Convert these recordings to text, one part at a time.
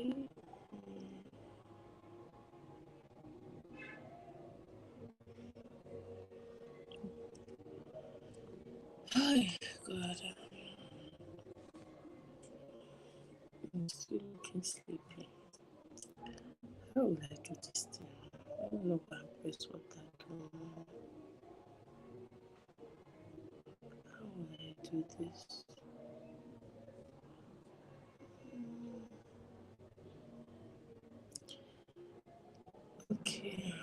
Oh God, I'm still looking sleepy. How will I do this thing? I don't know if I press what I can. How will I do this? Okay.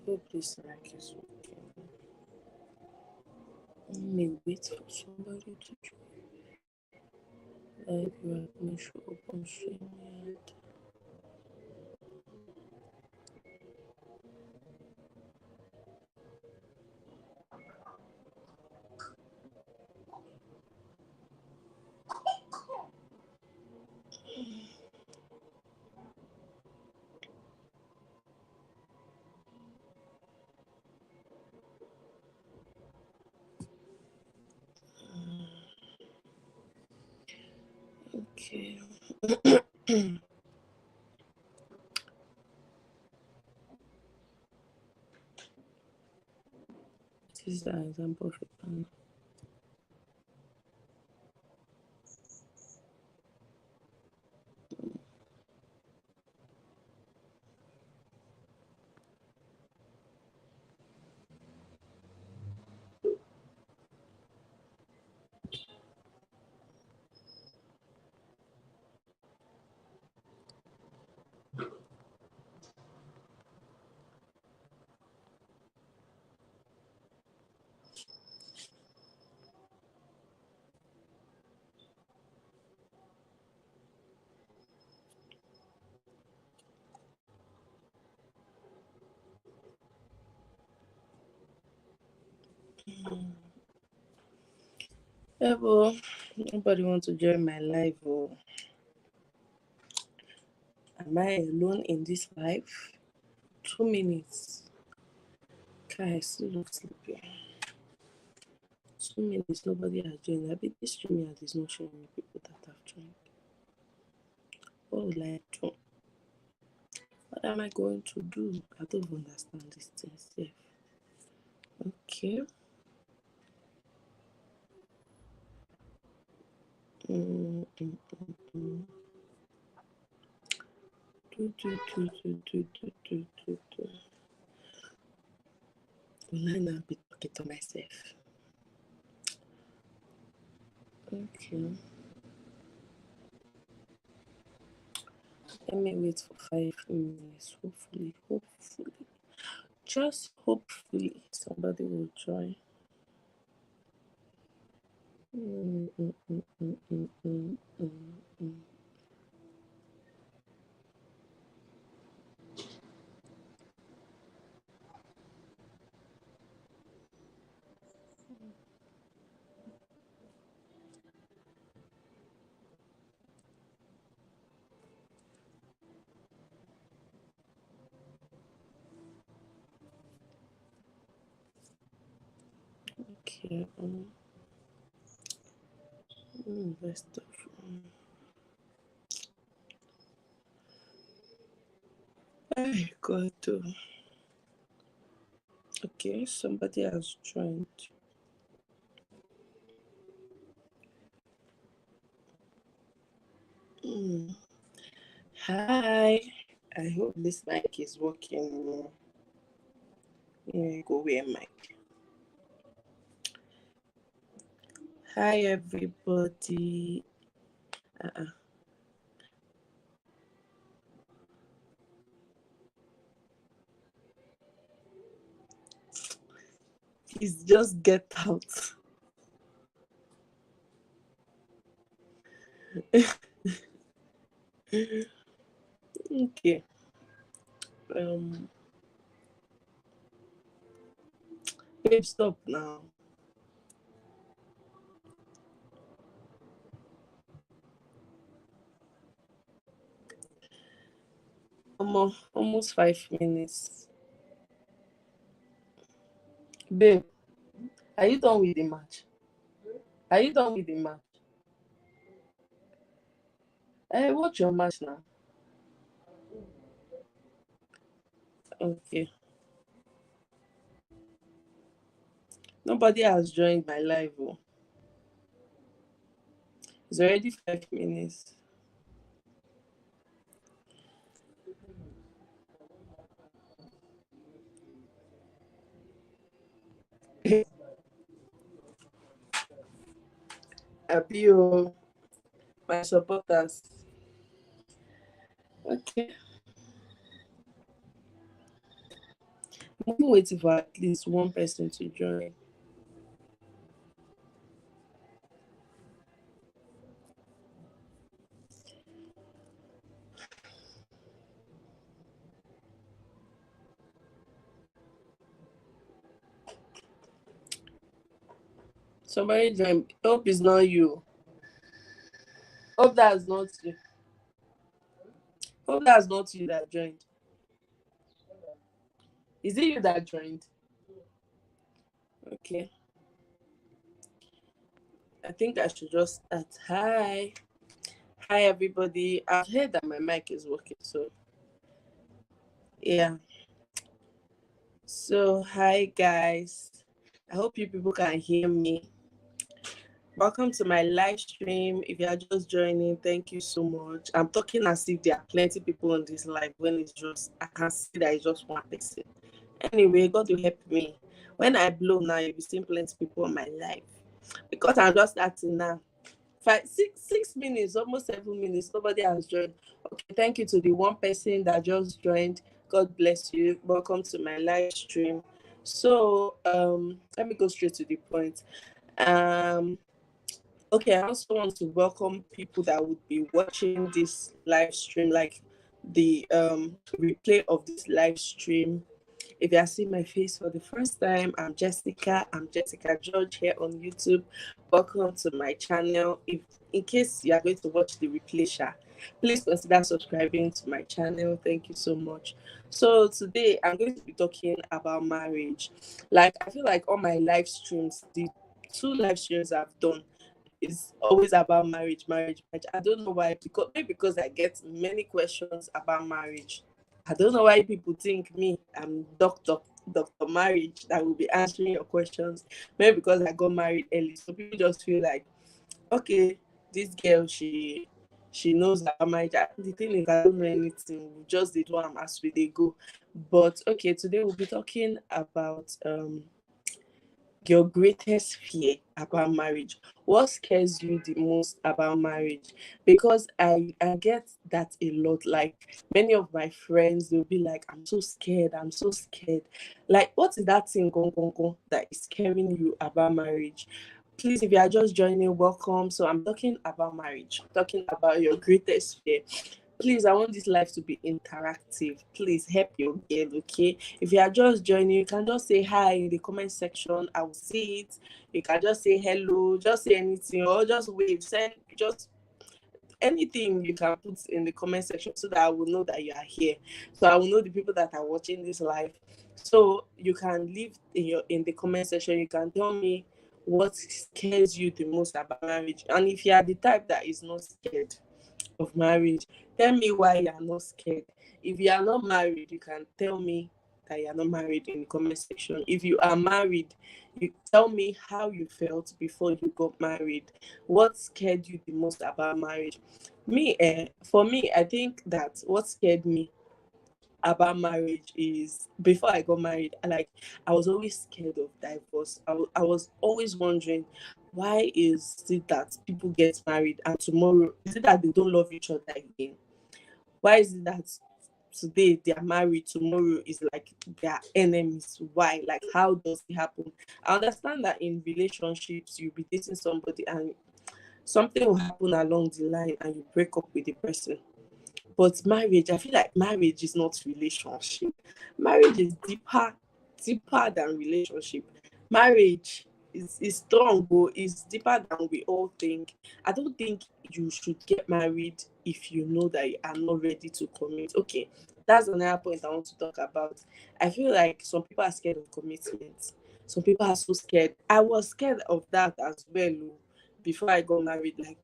Hope this mic is working. Let me wait for somebody to join. Like you have me show up on stream yet. Okay. This is an example of a plan. Yeah, but nobody wants to join my live. Oh. Am I alone in this life? 2 minutes. Okay, I still look sleepy. 2 minutes, nobody has joined. I bet this stream is not showing me people that have joined. What will I do? What am I going to do? I don't understand this thing. Safe. Okay. Will I now be talking to myself? Okay. Let me wait for 5 minutes. Hopefully, just hopefully, somebody will join. Okay. Best of. I got to. Okay, somebody has joined. Hi. I hope this mic is working. Yeah, go wear mic. Hi, everybody. Please just get out. Okay. Babe, stop now. Almost 5 minutes. Babe, are you done with the match? Are you done with the match? Hey, watch your match now. Okay. Nobody has joined my live. Oh. It's already 5 minutes. Appeal my supporters. Okay. I'm even waiting for at least one person to join. Somebody join. Hope it's not you. Hope that's not you. Hope that's not you that joined. Is it you that joined? Okay. I think I should just start. Hi. Hi, everybody. I've heard that my mic is working. So, yeah. So, hi, guys. I hope you people can hear me. Welcome to my live stream. If you are just joining, thank you so much. I'm talking as if there are plenty people on this live when it's just, I can see that it's just one person. Anyway, God will help me. When I blow now, you'll be seeing plenty people on my live. Because I'm just starting now. 6 minutes, almost 7 minutes. Nobody has joined. Okay, thank you to the one person that just joined. God bless you. Welcome to my live stream. So, let me go straight to the point. Um, okay, I also want to welcome people that would be watching this live stream, like the replay of this live stream. If you are seeing my face for the first time, I'm Jessica. I'm Jessica George here on YouTube. Welcome to my channel. If in case you are going to watch the replay, please consider subscribing to my channel. Thank you so much. So today I'm going to be talking about marriage. Like I feel like all my live streams, the two live streams I've done, is always about marriage. I don't know why, because maybe because I get many questions about marriage. I don't know why people think me, I'm Dr. Marriage that will be answering your questions. Maybe because I got married early. So people just feel like, okay, this girl, she knows about marriage. The thing is, I don't know anything. We just did one as we they go. But okay, today we'll be talking about your greatest fear about marriage. What scares you the most about marriage? Because I get that a lot. Like many of my friends, they'll be like, I'm so scared, I'm so scared. Like, what is that thing that is scaring you about marriage? Please, if you are just joining, welcome. So I'm talking about marriage, talking about your greatest fear. Please, I want this life to be interactive. Please help your girl, okay? If you are just joining, you can just say hi in the comment section. I will see it. You can just say hello, just say anything, or just wave, send just anything you can put in the comment section so that I will know that you are here. So I will know the people that are watching this live. So you can leave in the comment section. You can tell me what scares you the most about marriage. And if you are the type that is not scared of marriage, tell me why you are not scared. If you are not married, you can tell me that you are not married in the comment section. If you are married, you tell me how you felt before you got married. What scared you the most about marriage? For me, I think that what scared me about marriage is before I got married, I was always scared of divorce. I was always wondering, why is it that people get married and tomorrow is it that they don't love each other again? Why is it that today they are married, tomorrow is like they are enemies? Why? Like, how does it happen? I understand that in relationships you'll be dating somebody and something will happen along the line and you break up with the person. But marriage, I feel like marriage is not relationship. Marriage is deeper than relationship. Marriage is strong, but it's deeper than we all think. I don't think you should get married if you know that you are not ready to commit. Okay, that's another point I want to talk about. I feel like some people are scared of commitment. Some people are so scared. I was scared of that as well, before I got married. Like,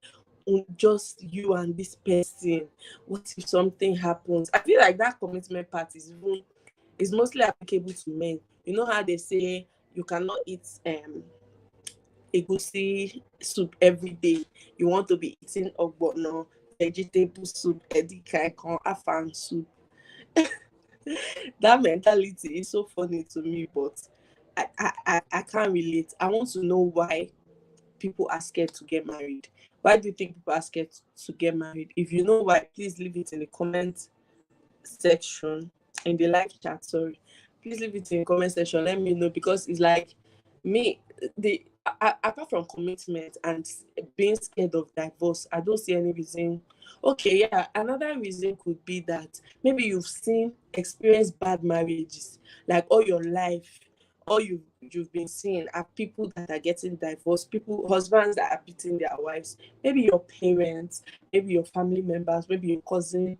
just you and this person. What if something happens? I feel like that commitment part is mostly applicable to men. You know how they say you cannot eat egusi soup every day. You want to be eating ogbono, vegetable soup, edikaikon, afang soup. That mentality is so funny to me, but I can't relate. I want to know why people are scared to get married. Why do you think people are scared to get married? If you know why, please leave it in the comment section, in the live chat. Sorry, please leave it in the comment section. Let me know, because it's like me. Apart from commitment and being scared of divorce, I don't see any reason. Okay, yeah, another reason could be that maybe experienced bad marriages, like all your life. All you've been seeing are people that are getting divorced, people, husbands that are beating their wives, maybe your parents, maybe your family members, maybe your cousin.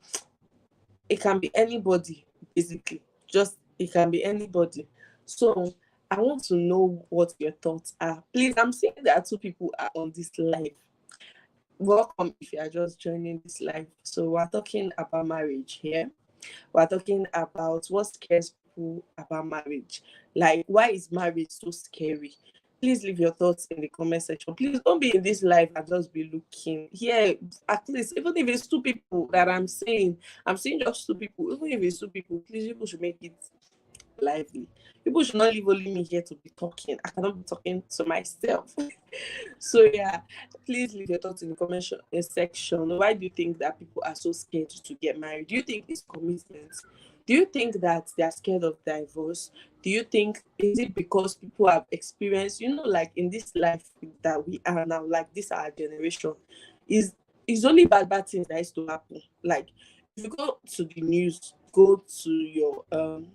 It can be anybody, basically. Just it can be anybody. So I want to know what your thoughts are. Please, I'm seeing that two people are on this live. Welcome if you are just joining this live. So we're talking about marriage here. We're talking about what scares people about marriage. Like, why is marriage so scary? Please leave your thoughts in the comment section. Please don't be in this live and just be looking. Here, at least, even if it's two people that I'm saying just two people. Even if it's two people, please, people should make it lively. People should not leave only me here to be talking. I cannot be talking to myself. So yeah, please leave your thoughts in the section. Why do you think that people are so scared to get married? Do you think it's commitment? Do you think that they are scared of divorce? Do you think is it because people have experienced, like in this life that we are now, like this our generation, is only bad things that is to happen. Like if you go to the news, go to your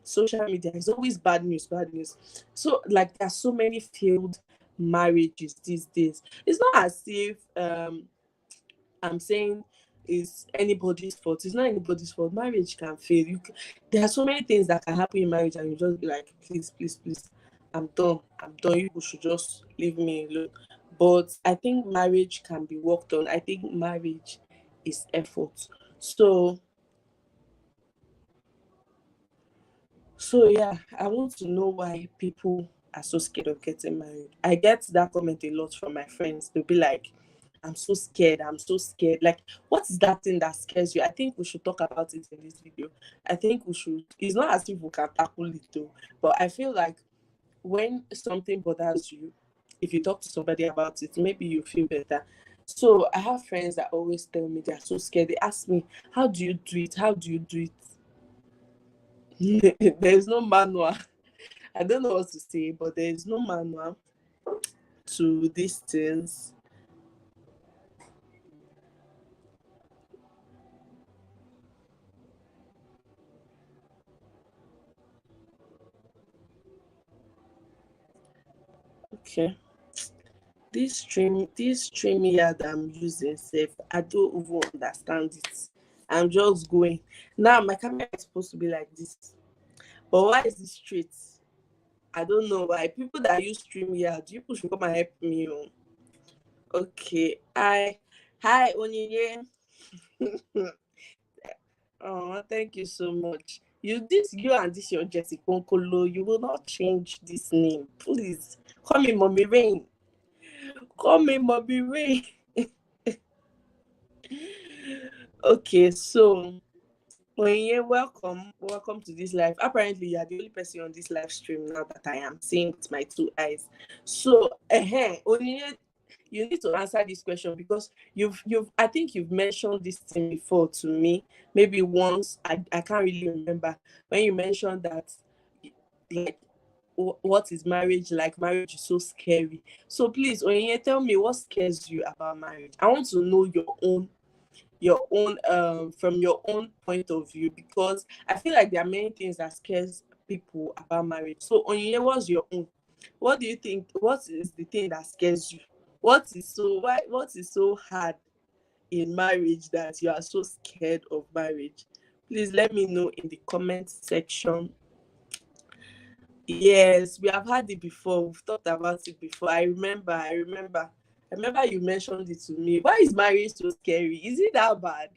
social media, it's always bad news, bad news. So like there's so many failed marriages these days. It's not as if I'm saying it's anybody's fault. It's not anybody's fault. Marriage can fail. There are so many things that can happen in marriage, and you just be like, please, please, please, I'm done. I'm done. You people should just leave me alone. But I think marriage can be worked on. I think marriage is effort. So yeah, I want to know why people are so scared of getting married. I get that comment a lot from my friends. They'll be like, I'm so scared. I'm so scared. Like, what is that thing that scares you? I think we should talk about it in this video. I think we should. It's not as if we can tackle it though, but I feel like when something bothers you, if you talk to somebody about it, maybe you feel better. So I have friends that always tell me they're so scared. They ask me, how do you do it? How do you do it? There's no manual. I don't know what to say, but there is no manual to these things. Okay. This stream here that I'm using safe, I don't even understand it. I'm just going. Now my camera is supposed to be like this. But why is it straight? I don't know why. People that use stream here, people should come and help me. Okay. Hi Onyinye. Oh, thank you so much. You and this your Jessica Konkolo, you will not change this name. Please. Call me Mommy Rain. Call me Mommy Rain. Okay, so Oye, welcome to this live. Apparently, you are the only person on this live stream now that I am seeing with my two eyes. So, Onye, you need to answer this question because I think you've mentioned this thing before to me. Maybe once, I can't really remember when you mentioned that, like, what is marriage like? Marriage is so scary. So please, Onye, tell me what scares you about marriage. I want to know your own from your own point of view, because I feel like there are many things that scares people about marriage. So Onyinye, what's your own? What do you think? What is the thing that scares you? What is so hard in marriage that you are so scared of marriage? Please let me know in the comment section. Yes, we have had it before. We've talked about it before. I remember. I remember you mentioned it to me. Why is marriage so scary? Is it that bad?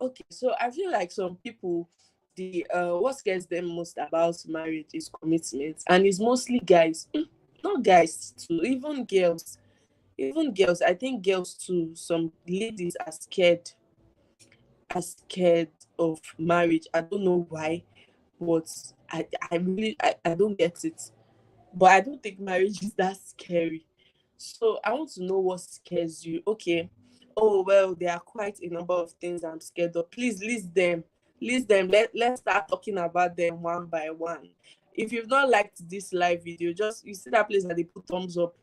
Okay, so I feel like some people, the what scares them most about marriage is commitment, and it's mostly guys. Not guys too, even girls. Even girls, I think girls too. Some ladies are scared of marriage. I don't know why, but I really I don't get it. But I don't think marriage is that scary. So I want to know what scares you. Okay. Oh well, there are quite a number of things I'm scared of. Please list them. List them. Let's start talking about them one by one. If you've not liked this live video, just you see that place that they put thumbs up.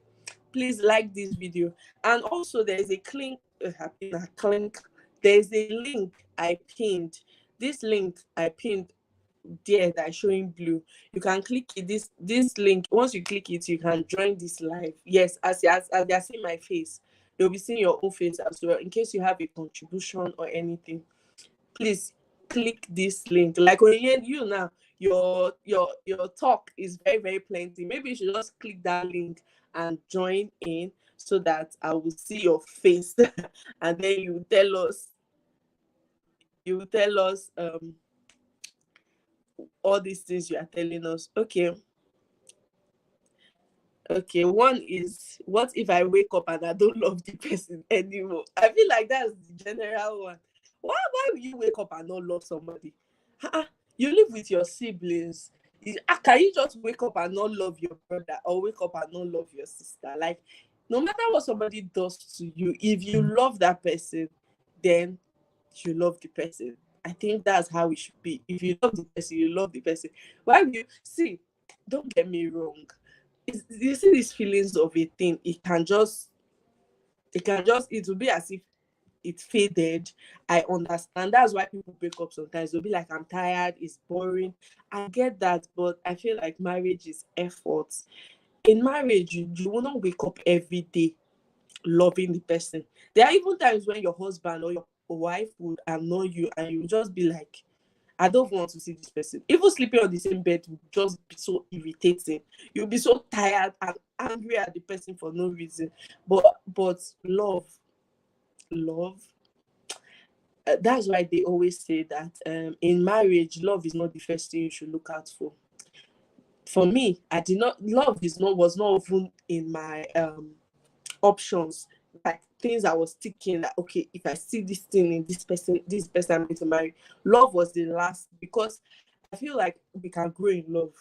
Please like this video. And also there is a link. There's a link I pinned. This link I pinned there that is showing blue. You can click it. This link, once you click it, you can join this live. Yes, as they are seeing my face, they'll be seeing your own face as well. In case you have a contribution or anything, please click this link. Like when you now, your talk is very, very plenty. Maybe you should just click that link and join in so that I will see your face and then you will tell us all these things you are telling us. Okay. Okay, one is, what if I wake up and I don't love the person anymore? I feel like that's the general one. Why will you wake up and not love somebody? Ah, you live with your siblings. Can you just wake up and not love your brother, or wake up and not love your sister? Like, no matter what somebody does to you, if you love that person, then you love the person. I think that's how it should be. If you love the person, you love the person. Why will you see? Don't get me wrong. You see these feelings of a thing, it will be as if it faded. I understand. That's why people break up sometimes. They'll be like, I'm tired, it's boring. I get that, but I feel like marriage is effort. In marriage, you will not wake up every day loving the person. There are even times when your husband or your wife would annoy you and you just be like, I don't want to see this person. Even sleeping on the same bed would just be so irritating. You'll be so tired and angry at the person for no reason. But love. That's why they always say that in marriage, love is not the first thing you should look out for. For me, I did not. Love is not was not even in my options, like things I was thinking that, okay, if I see this thing in this person I'm going to marry. Love was the last, because I feel like we can grow in love.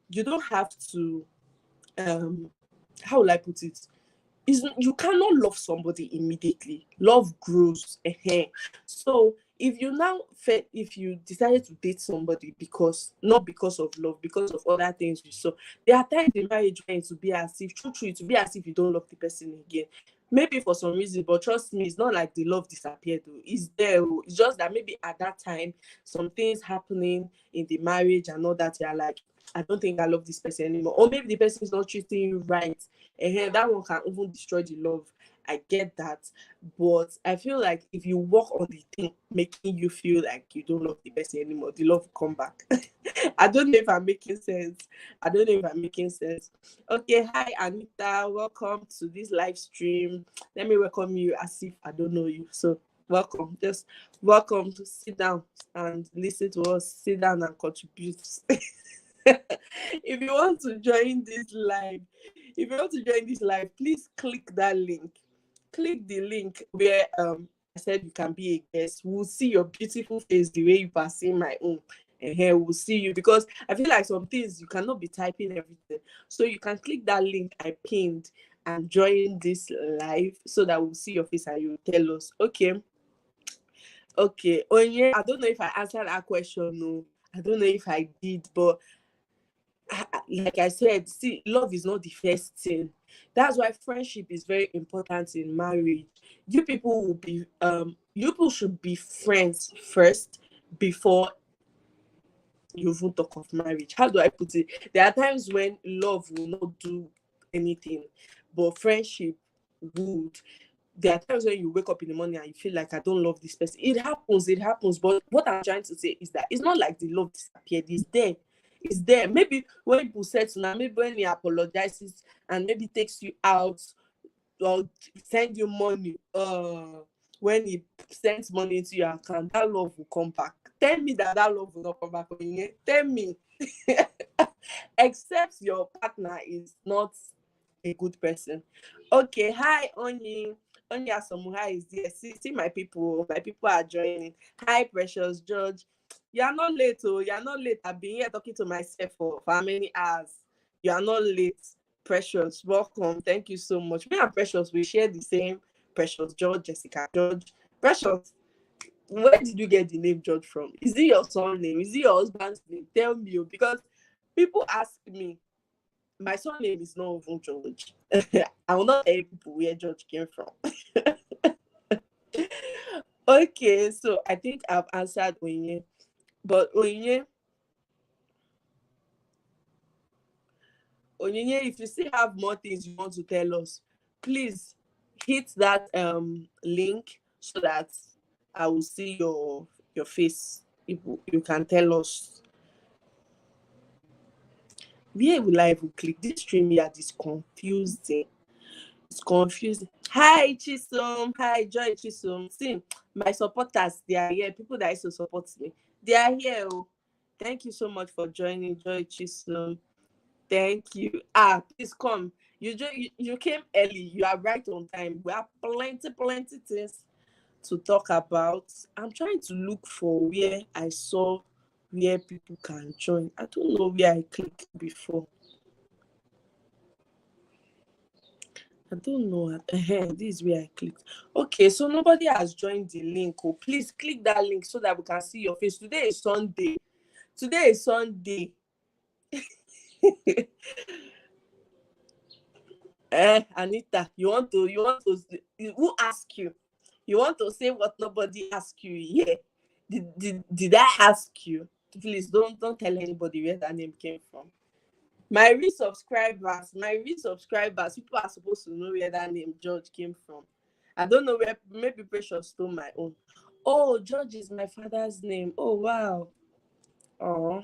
You don't have to how will I put it? You cannot love somebody immediately. Love grows. So if you decided to date somebody because not because of love, because of other things you saw, there are times in marriage when it will be as if true it will be as if you don't love the person again. Maybe for some reason, but trust me, it's not like the love disappeared though. It's there. It's just that maybe at that time some things happening in the marriage and all that, you're like, I don't think I love this person anymore. Or maybe the person is not treating you right. And that one can even destroy the love. I get that. But I feel like if you work on the thing making you feel like you don't love the person anymore, the love will come back. I don't know if I'm making sense. Okay, hi Anita. Welcome to this live stream. Let me welcome you as if I don't know you. So welcome. Just welcome to sit down and listen to us. Sit down and contribute. If you want to join this live, please click that link. Click the link where I said you can be a guest. We'll see your beautiful face the way you are seeing my own. And here we'll see you, because I feel like some things you cannot be typing everything. So you can click that link I pinned and join this live so that we'll see your face and you tell us. Okay. Oh yeah, I don't know if I answered that question. No, I don't know if I did, but like I said, see, love is not the first thing. That's why friendship is very important in marriage. You people should be friends first before you even talk of marriage. How do I put it? There are times when love will not do anything, but friendship would. There are times when you wake up in the morning and you feel like, I don't love this person. It happens. But what I'm trying to say is that it's not like the love disappeared. It's there. Maybe when people say to now, maybe when he apologizes and maybe takes you out, or send you money, when he sends money into your account, that love will come back. Tell me that love will not come back. Tell me. Except your partner is not a good person. Okay, hi Oni. Oni Asamuha is there. See my people. My people are joining. Hi, Precious George. You are not late, oh. You are not late. I've been here talking to myself for how many hours? You are not late. Precious, welcome. Thank you so much. Me and Precious, we share the same Precious George, Jessica George. Precious, where did you get the name George from? Is it your son name? Is it your husband's name? Tell me, because people ask me, my son name is not even George. I will not tell people where George came from. Okay, so I think I've answered Onye. But Onye, if you still have more things you want to tell us, please hit that link so that I will see your face. You can tell us. Where will I even click? This stream here is confusing. It's confusing. Hi Chisom. Hi Joy Chisom. See, my supporters, they are here. People that used to support me, they are here. Oh. Thank you so much for joining, Joy Chisom. Thank you. Please come. You came early. You are right on time. We have plenty things to talk about. I'm trying to look for where I saw where people can join. I don't know where I clicked before. I don't know. This is where I clicked. Okay, so nobody has joined the link. Oh, please click that link so that we can see your face. Today is Sunday. Anita, you want to, who asked you? You want to say what nobody asked you? Yeah. Did I ask you? Please don't tell anybody where that name came from. My resubscribers, people are supposed to know where that name George came from. I don't know where, maybe Precious stole my own. Oh, George is my father's name. Oh, wow. Oh.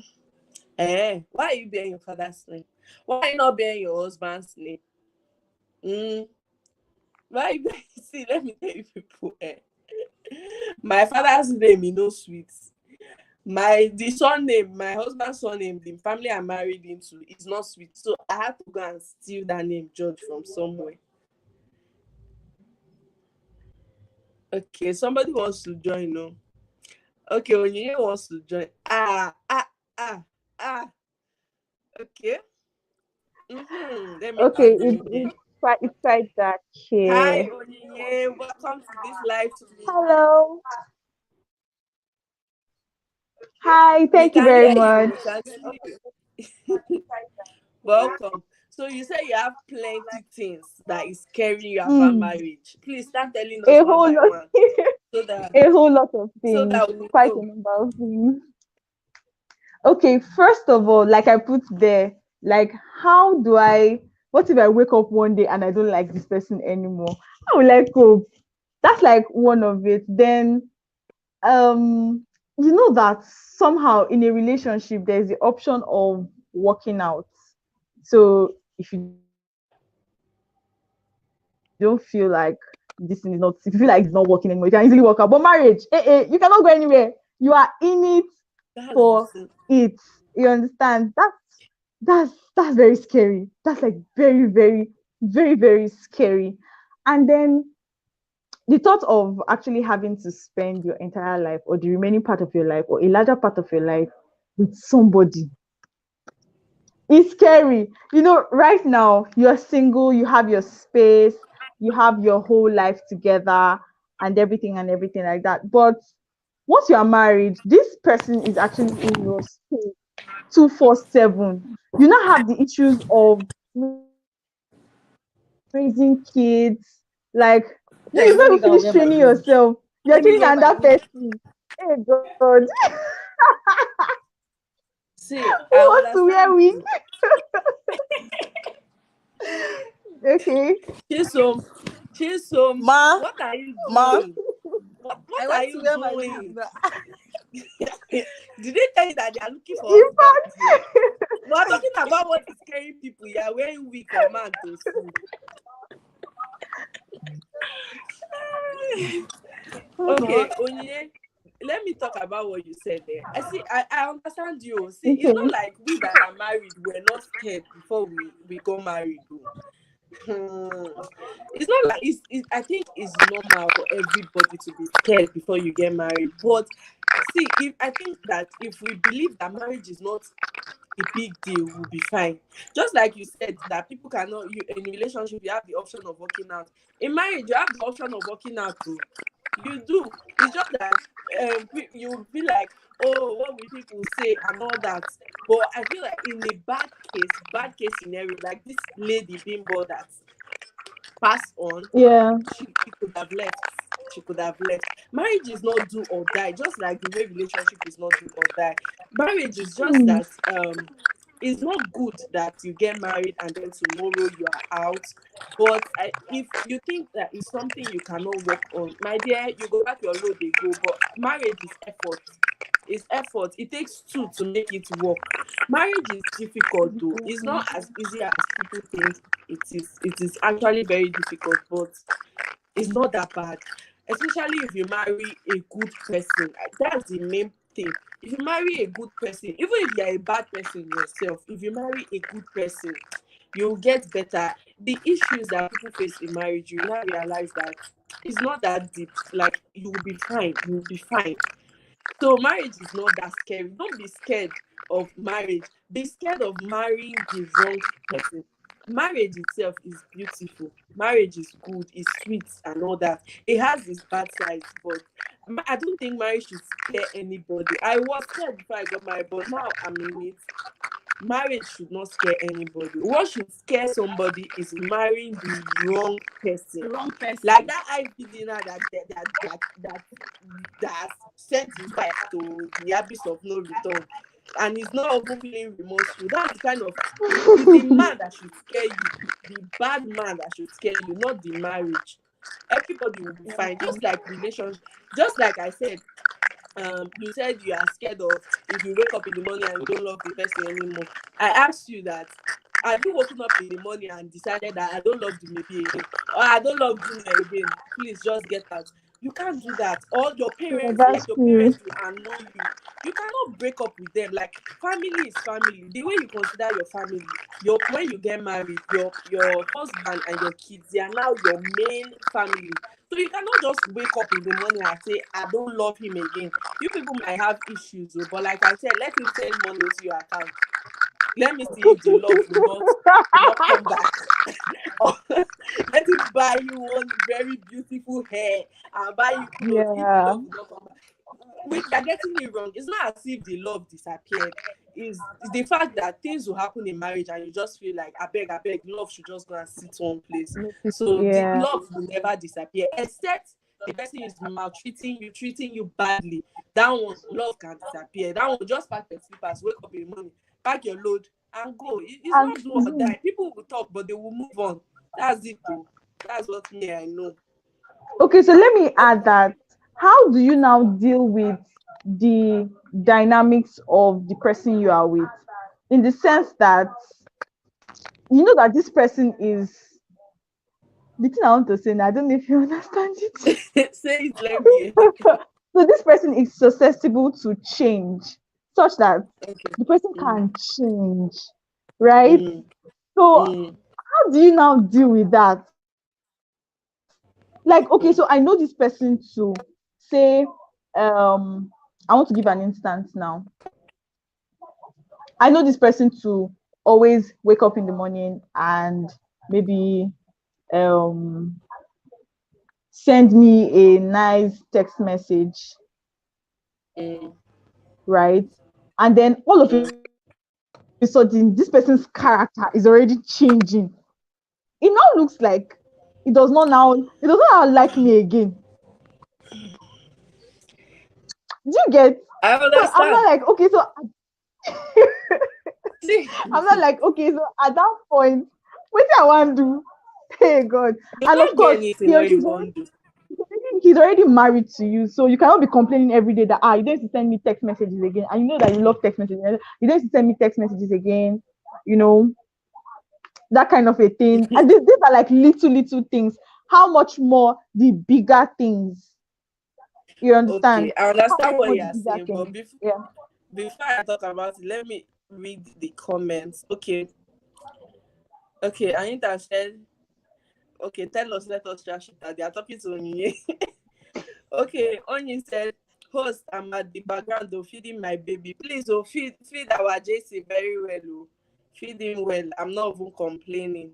Why are you bearing your father's name? Why are you not bearing your husband's name? Why are you bearing? See, let me tell you people. My father's name is no sweet. The surname, my husband's surname, the family I married into is not sweet. So I had to go and steal that name George from somewhere. Okay, somebody wants to join, no? Okay, Onyinye wants to join. Okay. Let me Okay, add Onyinye. it's quite dark Hi, here. Onyinye. Welcome to this live stream. Hello. Hi, We thank you can very hear you. much. We can see you. Welcome. So you say you have plenty things that is scaring you about Hmm. marriage. Please start telling us A one whole by lot, one, so that a whole lot of things, we quite a know. number of things. Okay, first of all, like I put there, like what if I wake up one day and I don't like this person anymore? How will I cope? That's like one of it. Then you know that somehow in a relationship there's the option of working out. So if you don't feel like if you feel like it's not working anymore, you can easily walk out. But marriage, you cannot go anywhere. You are in it for That's the it. thing. You understand? That's very scary. That's like very scary. And then the thought of actually having to spend your entire life or the remaining part of your life or a larger part of your life with somebody is scary. You know, right now you're single, you have your space, you have your whole life together and everything like that. But once you are married, this person is actually in your space 247. You now have the issues of raising kids. Like, no, you've not even finished training Hey, let yourself. me go and wear You're my training wig. another Let me wear my person. wig. Hey God. See, Who I wants to wear understand wig? you. Okay. Chisom, Ma, what are you ma, doing? What I are want to you wear my wig. doing? Did they tell you that they are looking for In husbands here? fact, We're talking about what is scaring people. You are wearing wig for man to see. Come Okay, on. Onye, let me talk about what you said there. I understand you. See, it's not Okay. like we that are married were not scared before we got married. Though. It's not like I think it's normal for everybody to be scared before you get married. But see, if I think that if we believe that marriage is not a big deal, we'll be fine. Just like you said that people cannot, you in relationship you have the option of working out. In marriage, you have the option of working out too. You do. It's just that you be like, oh, what will people say and all that. But I feel like in a bad case scenario, like this lady Bimbo that passed on, Yeah. she could have left. She could have left. Marriage is not do or die, just like the way relationship is not do or die. Marriage is just Hmm. that it's not good that you get married and then tomorrow you are out. But if you think that it's something you cannot work on, my dear, you go back your load, they go. But marriage is effort. It's effort. It takes two to make it work. Marriage is difficult though. It's not as easy as people think it is. It is actually very difficult, but it's not that bad. Especially if you marry a good person. That's the main thing. If you marry a good person, even if you're a bad person yourself, if you marry a good person, you'll get better. The issues that people face in marriage, you now realize that it's not that deep. Like you will be fine. You will be fine. So marriage is not that scary. Don't be scared of marriage. Be scared of marrying the wrong person. Marriage itself is beautiful. Marriage is good, it's sweet and all that. It has its bad sides, but I don't think marriage should scare anybody. I was scared before I got married, but now I'm in it. Marriage should not scare anybody. What should scare somebody is marrying the wrong person. The wrong person. Like that IV dinner that sent his wife to the abyss of no return, and he's not even feeling remorseful. That's the kind of is the man that should scare you, the bad man that should scare you, not the marriage. Everybody will be fine. Just like relationship, just like I said, you said you are scared of if you wake up in the morning and you don't love the person anymore. I asked you that, have you woken up in the morning and decided that I don't love the maybe again, or I don't love Junior again, please just get out? You can't do that. Or your Yeah, parents, that's like your true. parents will annoy you. You cannot break up with them. Like family is family. The way you consider your family, your when you get married, your husband and your kids, they are now your main family. So you cannot just wake up in the morning and say, I don't love him again. You people might have issues, oh, but like I said, let him send money into your account. Let me see if the love will not come back. Or let him buy you one very beautiful hair and buy you clothes if the Yeah. love will not come back. You're getting it wrong. It's not as if the love disappeared. It's the fact that things will happen in marriage and you just feel like I beg, love should just go and sit one place. So the Yeah. love will never disappear, except the person is maltreating you, treating you badly. That one, love can disappear. That one, just pack your slippers, wake up in the morning, pack your load, and go. It's And not do or die. People will talk, but they will move on. That's it, though. That's what me I know. okay, so let me add that. How do you now deal with the dynamics of the person you are with? In the sense that you know that this person is the thing I want to say now, I don't know if you understand it. Say it, let me. So this person is susceptible to change, such that Okay. the person Mm, can change, right? mm, So mm, how do you now deal with that? Like, okay, mm, so I know this person to say, I want to give an instance now. I know this person to always wake up in the morning and maybe um send me a nice text message, mm, right? And then all of mm. a sudden, this person's character is already changing. It now looks like it does not now like me again. Do you get? I So I'm not understand. like, okay, so See, I'm not like, okay, so at that point, what do I want to do? Hey God. you And of can't get course, anything when you he's want to. he's already married to you. So you cannot be complaining every day that you don't need to send me text messages again. And you know that you love text messages. You don't need to send me text messages again, you know, that kind of a thing. And these are like little things. how much more the bigger things. You Okay, understand? I How understand much what more you the are bigger saying, but things. Yeah. before I talk about it, let me read the comments. Okay, Anita said, okay, tell us, let us trash it. They are talking to Onyinye. Okay, Onyin said, host, I'm at the background though, feeding my baby. Please, oh, feed our JC very well. Oh. Feed him well. I'm not even complaining.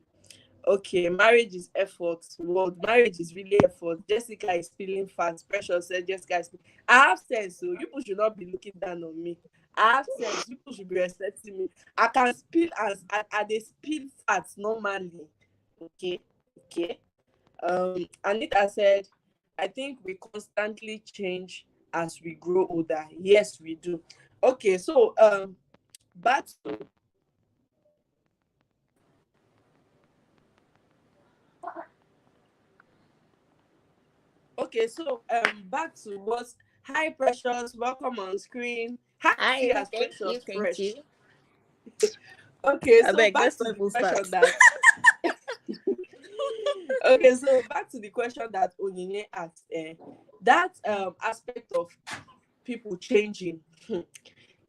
Okay, marriage is effort. Well, marriage is really effort. Jessica is feeling fat. Precious said Jessica is. I have sense, so you people should not be looking down on me. I have sense. You people should be respecting me. I can spill as I they spill fat normally. Okay, okay. Anita said, I think we constantly change as we grow older. Yes, we do. Okay, so back to okay, so back to what hi Precious, welcome on screen. Hi see Hi, as thank you, Precious thank you. fresh. Okay, I so beg, back let's to not the even start. question that okay, so back to the question that Onyinye asked. That aspect of people changing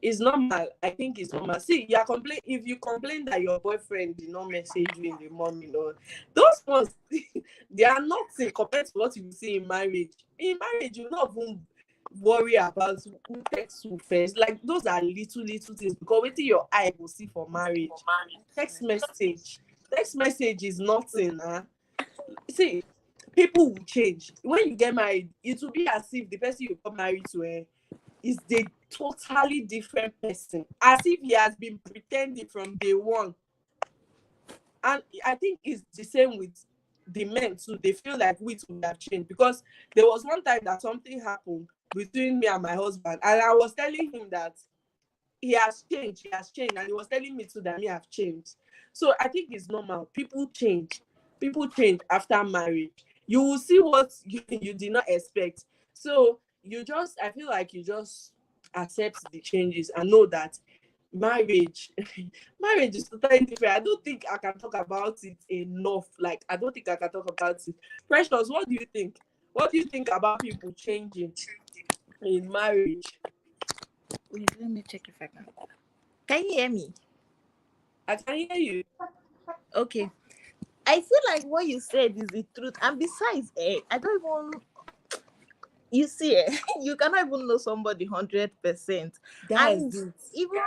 is normal. I think it's normal. See, you are complain if you complain that your boyfriend did not message you in the morning, or those ones they are nothing compared to what you see in marriage. In marriage, you not even worry about who texts who first. Like those are little things because waiting your eye will see for marriage. Text message. Text message is nothing, huh? See, people will change. When you get married, it will be as if the person you got married to is the totally different person, as if he has been pretending from day one. And I think it's the same with the men too. They feel like we too have changed because there was one time that something happened between me and my husband, and I was telling him that he has changed, and he was telling me too that me have changed. So I think it's normal. People change after marriage. You will see what you did not expect. So I feel like you just accept the changes and know that marriage marriage is totally different. I don't think I can talk about it enough. Like I don't think I can talk about it. Precious, what do you think? What do you think about people changing in marriage? Wait, let me check if I can. Can you hear me? I can hear you. Okay. I feel like what you said is the truth. And besides, I don't even you see, you cannot even know somebody 100%. That's And it. even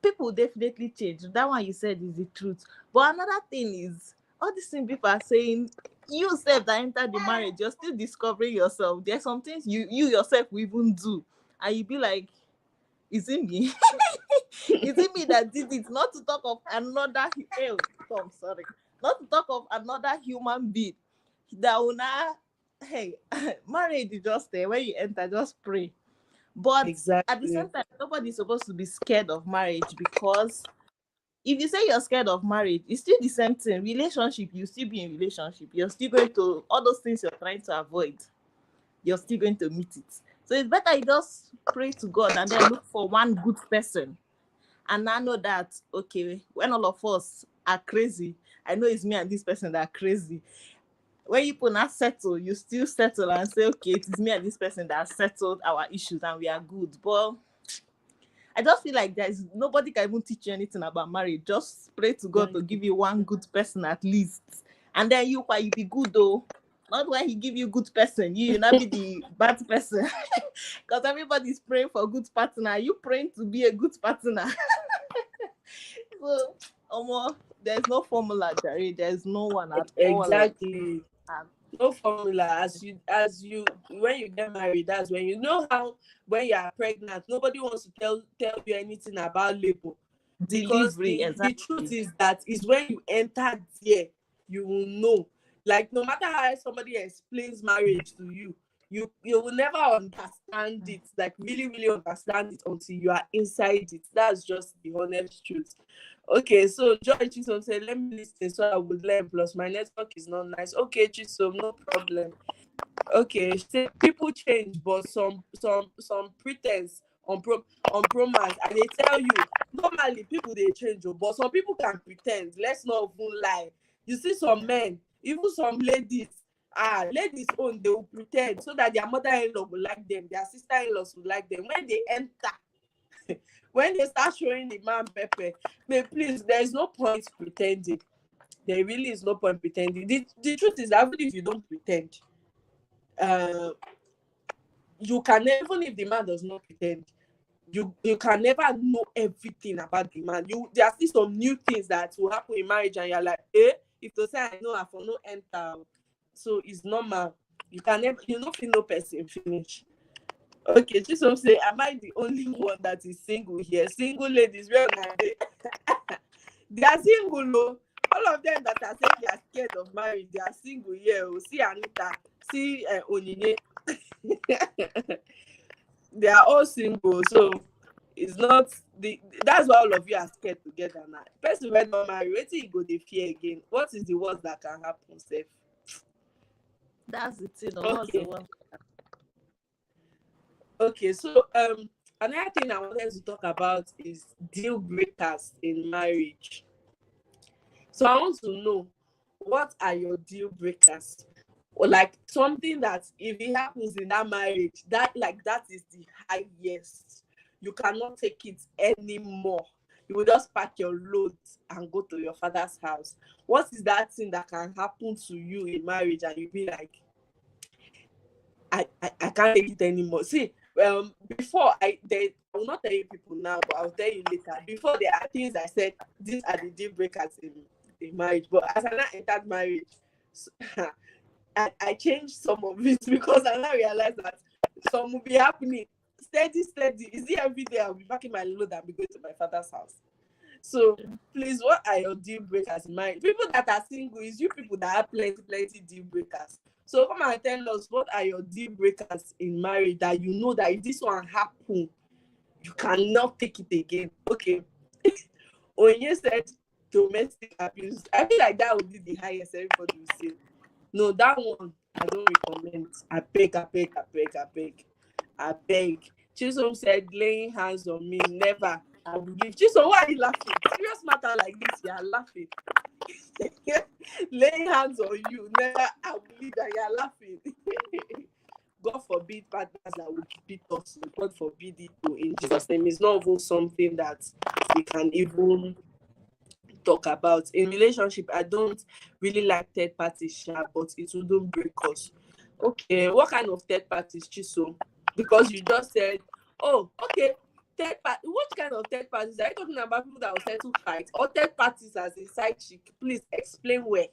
people definitely change. That one you said is the truth. But another thing is, all these things people are saying, you self that entered the marriage, you're still discovering yourself. There's some things you yourself will even do. And you be like, is it me? Is it me that did it? Not to talk of another Tom, sorry. Not to talk of another human being that will now, hey, marriage is just there. When you enter, just pray. But at the Exactly. same time, nobody's supposed to be scared of marriage, because if you say you're scared of marriage, it's still the same thing. Relationship, you still be in relationship. You're still going to all those things you're trying to avoid. You're still going to meet it. So it's better you just pray to God and then look for one good person. And I know that, okay, when all of us are crazy, I know it's me and this person that are crazy. When you put not settle, you still settle and say, okay, it is me and this person that settled our issues and we are good. But I just feel like there's nobody can even teach you anything about marriage. Just pray to God to Exactly. give you one good person at least. And then you be good though. Not when he give you good person, you not be the bad person. Because everybody's praying for a good partner. You praying to be a good partner. So, there's no formula, Jerry. There's no one at all. Exactly. And No formula. As you when you get married, that's when you know how when you are pregnant, nobody wants to tell you anything about labor. Because delivery, the truth exactly. is that is when you enter there, you will know. Like no matter how somebody explains marriage to you, you will never understand it, like really understand it until you are inside it. That's just the honest truth. Okay, so Joy Chisom said, let me listen so I would learn. Plus, my network is not nice. Okay, Chisom, no problem. Okay, she said people change, but some pretense on romance, and they tell you normally people they change, oh, but some people can pretend. Let's not even lie. You see some men, even some ladies, Ladies own, they will pretend so that their mother-in-law will like them, their sister-in-laws will like them. When they enter, when they start showing the man pepper, please, there is no point pretending. There really is no point pretending. The truth is that even if you don't pretend, uh, you can never, even if the man does not pretend, you can never know everything about the man. There are still some new things that will happen in marriage, and you're like, if to say I know I for no enter, so it's normal. You can never, don't feel no person finish. Okay, just say, am I the only one that is single here? Single ladies, where are they? They are single, no. All of them that are saying they are scared of marriage, they are single here. Oh. See Anita, see Onyinye. They are all single, so it's not that's why all of you are scared together now. Person when not married, wait till you go the fear again. What is the worst that can happen, Seth? That's the thing. Okay. Okay, so another thing I wanted to talk about is deal breakers in marriage. So I want to know, what are your deal breakers? Or like something that if it happens in that marriage, that is the highest. You cannot take it anymore. You will just pack your loads and go to your father's house. What is that thing that can happen to you in marriage and you'll be like, I can't take it anymore? See, before I will not tell you people now, but I'll tell you later. Before, there are things I said, these are the deal breakers in marriage. But as I now entered marriage, so, I changed some of it because I now realized that some will be happening steady. Is it every day I'll be packing my load and be going to my father's house? So please, what are your deal breakers in marriage? People that are single, is you people that have plenty deal breakers. So come and tell us, what are your deal breakers in marriage that you know that if this one happen, you cannot take it again? Okay. Onye said domestic abuse. I feel like that would be the highest everybody will say. No, that one I don't recommend. I beg. Chisom said laying hands on me, never. I will give. Chisom, why are you laughing? Serious matter like this, you are laughing. Laying hands on you, never. I believe that you are laughing. God forbid partners that would beat us. God forbid it in Jesus' name. It's not even something that we can even talk about. In relationship, I don't really like third parties, but it wouldn't break us. Okay, what kind of third parties, Chisom? Because you just said, oh, okay, third party. What kind of third parties? Are you talking about people that will settle fight or third parties as a side chick? Please explain where,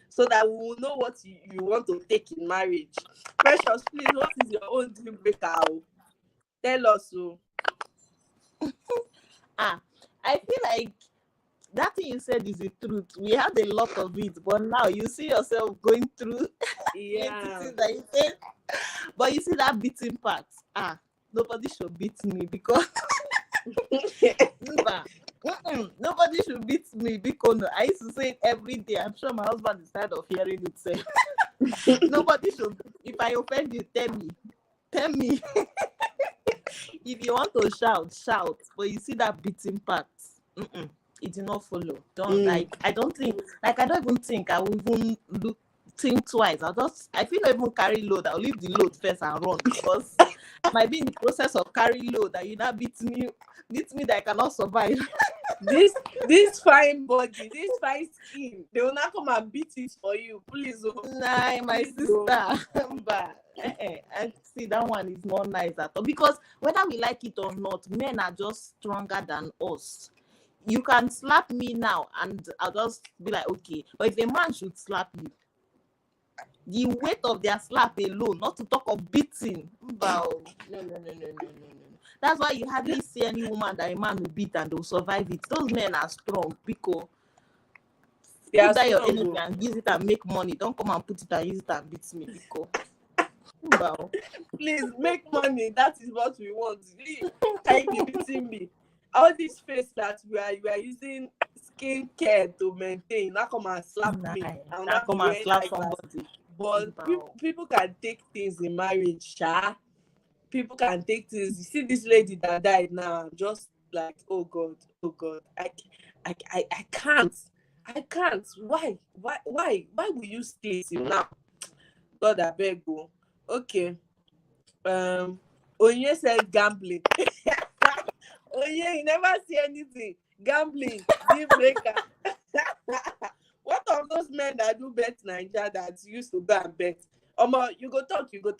so that we will know what you want to take in marriage. Precious, please, what is your own deal breaker? Tell us. I feel like that thing you said is the truth. We had a lot of it, but now you see yourself going through Yeah. that you said. But you see that beating part. Nobody should beat me because nobody should beat me because I used to say it every day. I'm sure my husband is tired of hearing it say. Nobody should. If I offend you, tell me. If you want to shout. But you see that beating part. It did not follow. I don't even think I will even think twice. I feel not even carry load. I'll leave the load first and run because I might be in the process of carrying load that you now beat me that I cannot survive. This fine body, this fine skin, they will not come and beat it for you. Please. Nah, my sister. But I see that one is not nice at all. Because whether we like it or not, men are just stronger than us. You can slap me now and I'll just be like, okay. But if a man should slap you, the weight of their slap alone, not to talk of beating. No. That's why you hardly see any woman that a man will beat and they'll survive it. Those men are strong because put that your energy and use it and make money. Don't come and put it and use it and beat me because please make money. That is what we want. Can you be beating me? All this face that we are using skincare to maintain. Not come and slap me. Not come and slap somebody. But people can take things in marriage, people can take things. You see this lady that died now, I'm just like, oh God, I can't. Why will you stay till now? God, I beg you. Okay. Onye said gambling. Onye, you never see anything. Gambling, deal breaker. What of those men that do bet Nigeria that used to go and bet? You go talk, you go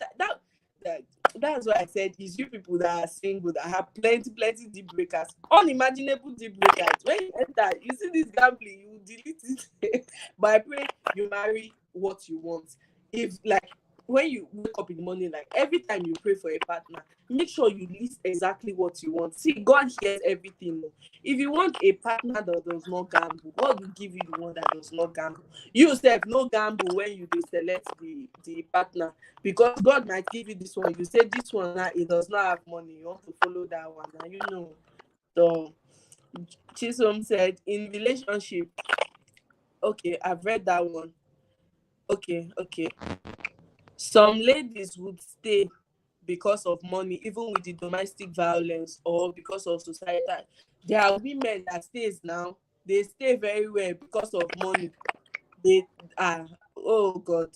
that's why I said it's you people that are single that have plenty deal breakers, unimaginable deal breakers. When you enter, you see this gambling, you delete it. But I pray you marry what you want. If like when you wake up in the morning, like every time you pray for a partner, make sure you list exactly what you want. See, God hears everything. If you want a partner that does not gamble, God will give you the one that does not gamble. You self no gamble when you select the partner, because God might give you this one. You say this one now it does not have money. You want to follow that one, and you know. So Chisom said in relationship. Okay, I've read that one. Okay. Some ladies would stay because of money, even with the domestic violence, or because of society. There are women that stays now. They stay very well because of money. They are, oh God,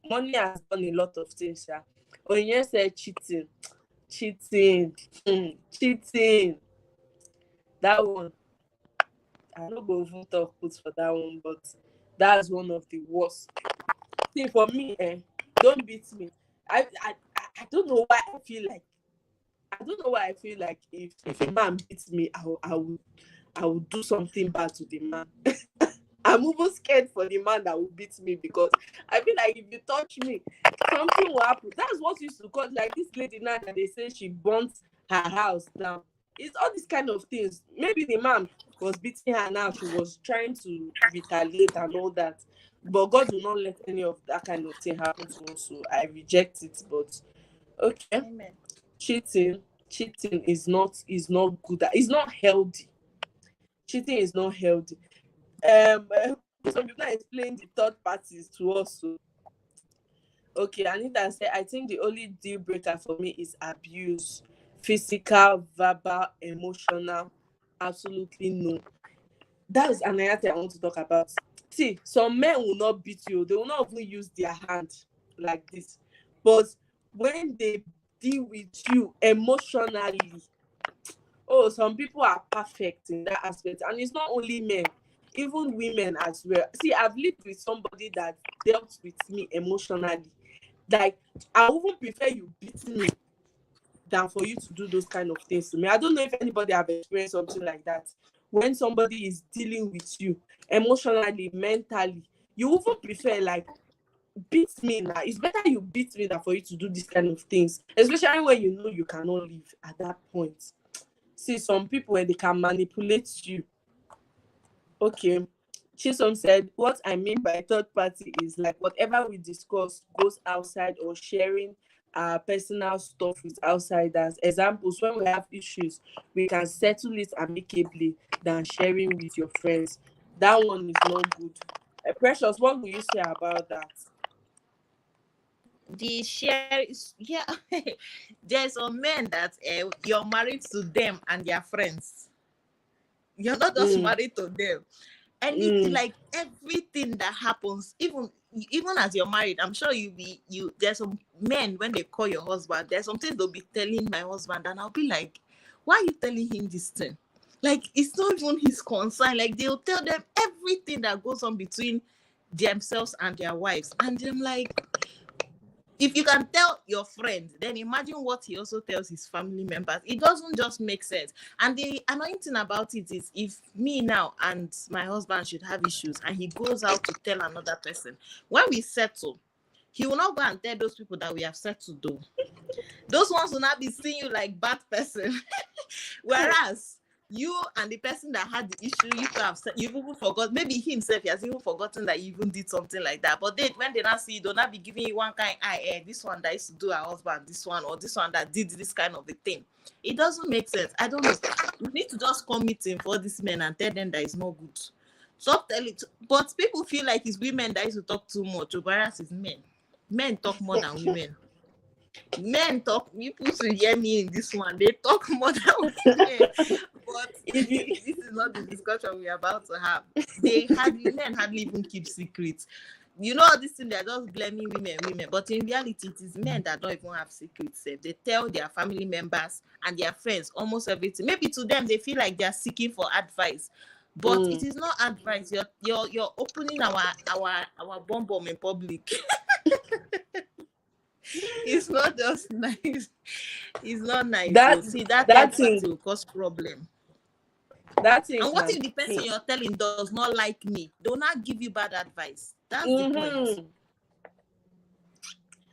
money has done a lot of things. Yeah. Onye said cheating. Cheating. That one, I don't go even talk put for that one, but that's one of the worst. See, for me, don't beat me. I don't know why I feel like if a man beats me, I will do something bad to the man. I'm even scared for the man that will beat me, because I feel like if you touch me, something will happen. That's what used to cause, like this lady now that they say she burnt her house down. It's all these kind of things. Maybe the man was beating her now, she was trying to retaliate and all that. But God will not let any of that kind of thing happen to us. So I reject it. But okay. Amen. Cheating is not good. It's not healthy. Cheating is not healthy. Some people explain the third parties to us. So. Okay, Anita said, I think the only deal breaker for me is abuse. Physical, verbal, emotional. Absolutely no. That is another thing I want to talk about. See, some men will not beat you. They will not even use their hand like this. But when they deal with you emotionally, oh, some people are perfect in that aspect. And it's not only men, even women as well. See, I've lived with somebody that dealt with me emotionally. Like, I even prefer you beat me than for you to do those kind of things to me. I don't know if anybody have experienced something like that. When somebody is dealing with you emotionally, mentally, you even prefer like beat me now. It's better you beat me than for you to do these kind of things, especially when you know you cannot live at that point. See, some people when they can manipulate you. Okay. Chisom said, what I mean by third party is like whatever we discuss goes outside, or sharing our personal stuff with outsiders. Examples, when we have issues, we can settle it amicably than sharing with your friends. That one is not good. Precious, what will you say about that? The share is, yeah. There's some men that you're married to them and their friends. You're not just married to them. Anything, like everything that happens, even as you're married, I'm sure there's some men, when they call your husband, there's some things they'll be telling my husband, and I'll be like, why are you telling him this thing? Like, it's not even his concern. Like, they'll tell them everything that goes on between themselves and their wives, and I'm like, if you can tell your friend, then imagine what he also tells his family members. It doesn't just make sense. And the annoying thing about it is, if me now and my husband should have issues and he goes out to tell another person, when we settle, he will not go and tell those people that we have settled though. Those ones will not be seeing you like bad person. Whereas you and the person that had the issue, you even forgot, maybe himself, he has even forgotten that you even did something like that. But when they not see you, they'll not be giving you one kind, this one that used to do our husband, this one, or this one that did this kind of a thing. It doesn't make sense. I don't know. We need to just commit him for these men and tell them that it's not good. Stop telling. But people feel like it's women that used to talk too much, whereas it's men. Men talk more than women. Men talk, people should hear me in this one, they talk more than women. But this is not the discussion we're about to have. Men hardly even keep secrets. You know all this thing, they're just blaming women, but in reality it is men that don't even have secrets. They tell their family members and their friends almost everything. Maybe to them they feel like they're seeking for advice, but it is not advice. You're opening our bomb bomb in public. It's not just nice. It's not nice. That So see, that that third thing party will cause problem. that thing And what can if the person me. you're telling does not like me? They will not give you bad advice. That's the point. Mm-hmm.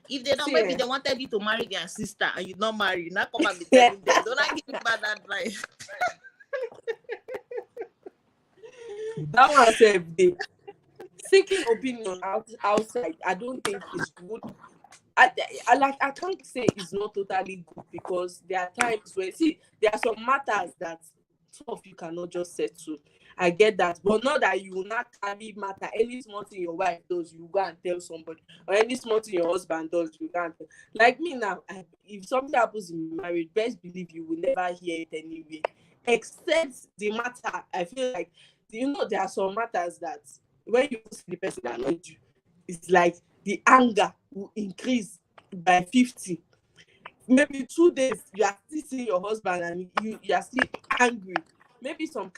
If they don't, See, maybe they wanted you to marry their sister and you not marry. Now come and be yeah, telling them. Don't not give you bad advice. that one said they seeking opinion outside. I don't think is good. I can't say it's not totally good because there are times where see there are some matters that two of you cannot just settle. I get that, but not that you will not carry matter. Any small thing your wife does, you go and tell somebody, or any small thing your husband does, you can't. Like me now, if something happens in marriage, best believe you will never hear it anyway. Except the matter, I feel like there are some matters that when you see the person that annoyed you, it's like the anger will increase by 50. Maybe 2 days you are still seeing your husband and you are still angry. Maybe some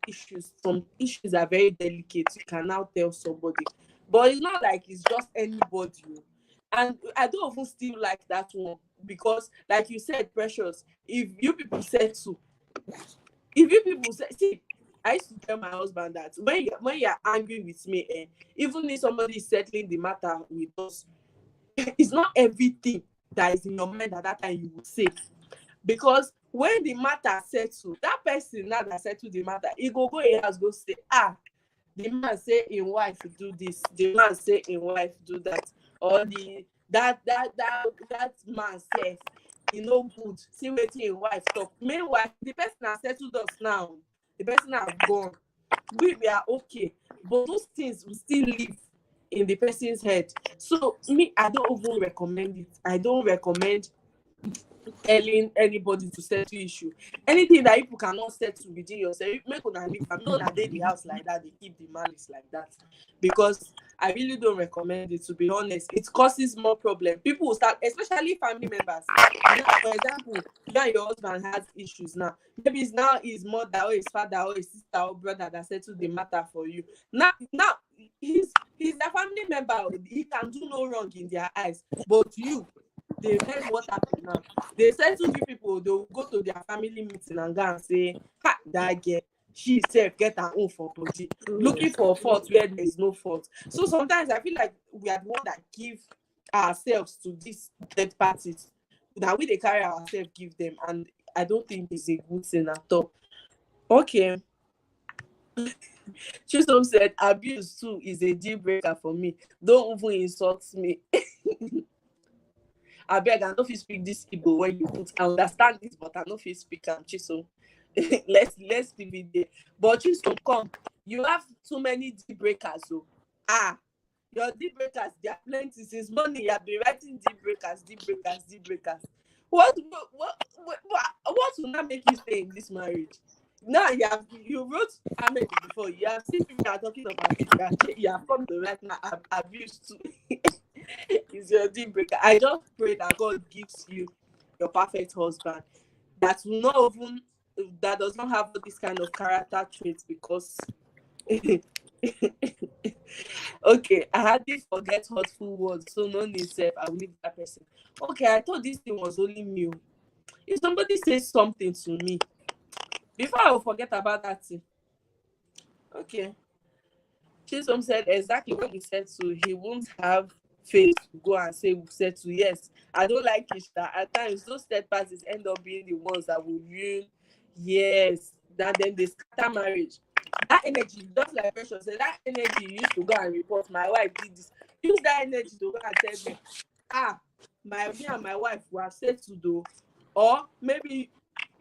issues are very delicate. You can now tell somebody, but it's not like it's just anybody. And I don't even still like that one because, like you said, Precious, if you people say, see, I used to tell my husband that when you're angry with me, even if somebody is settling the matter with us, it's not everything that is in your mind at that time you will say. Because when the matter settle, that person now that settle the matter, he go in house go say, the man say in wife do this, the man say in wife do that, or that man says he no good. See wetin in wife talk. Meanwhile, the person has settled us now. The person have gone. We are okay, but those things will still live in the person's head. So me, I don't even recommend it. I don't recommend telling anybody to settle issue. Anything that people cannot settle within yourself, make una leave. I'm not that they the house like that, they keep the malice like that. Because I really don't recommend it, to be honest. It causes more problem. People will start, especially family members. Now, for example, you and your husband has issues now. Maybe it's now his mother or his father or his sister or brother that settled the matter for you. Now he's a family member. He can do no wrong in their eyes. But you, they heard what happened now. They settle you people, they'll go to their family meeting and go and say, that girl, she self get her own for body. Looking for fault where there is no fault. So sometimes I feel like we are the one that give ourselves to these third parties. Now we they carry ourselves, give them, and I don't think it's a good thing at all. Okay. Chisom said abuse too is a deal breaker for me. Don't even insult me. I beg, I know if you speak this Igbo when you put, I understand this, but I know if you speak Chisom. let's leave it there. But Chisom, come, you have too many deal breakers. So your deal breakers, they are plenty. Since morning you have been writing deal breakers. What will not make you stay in this marriage? Now you wrote Ahmed before. You have seen people are talking about it. You have come to right now. Abuse too. Is your deal breaker. I just pray that God gives you your perfect husband that will not even that does not have this kind of character traits, because okay, I hardly forget hurtful words, so no need self, I will leave that person. Okay, I thought this thing was only me. If somebody says something to me, before I will forget about that thing. Okay. Chisom said exactly what he said, so he won't have faith to go and say we said to. Yes, I don't like it that at times those third parties end up being the ones that will ruin. Yes, that then they scatter marriage. That energy, just like Precious said, that energy you used to go and report my wife did this. Use that energy to go and tell them, me and my wife were settled though. Or maybe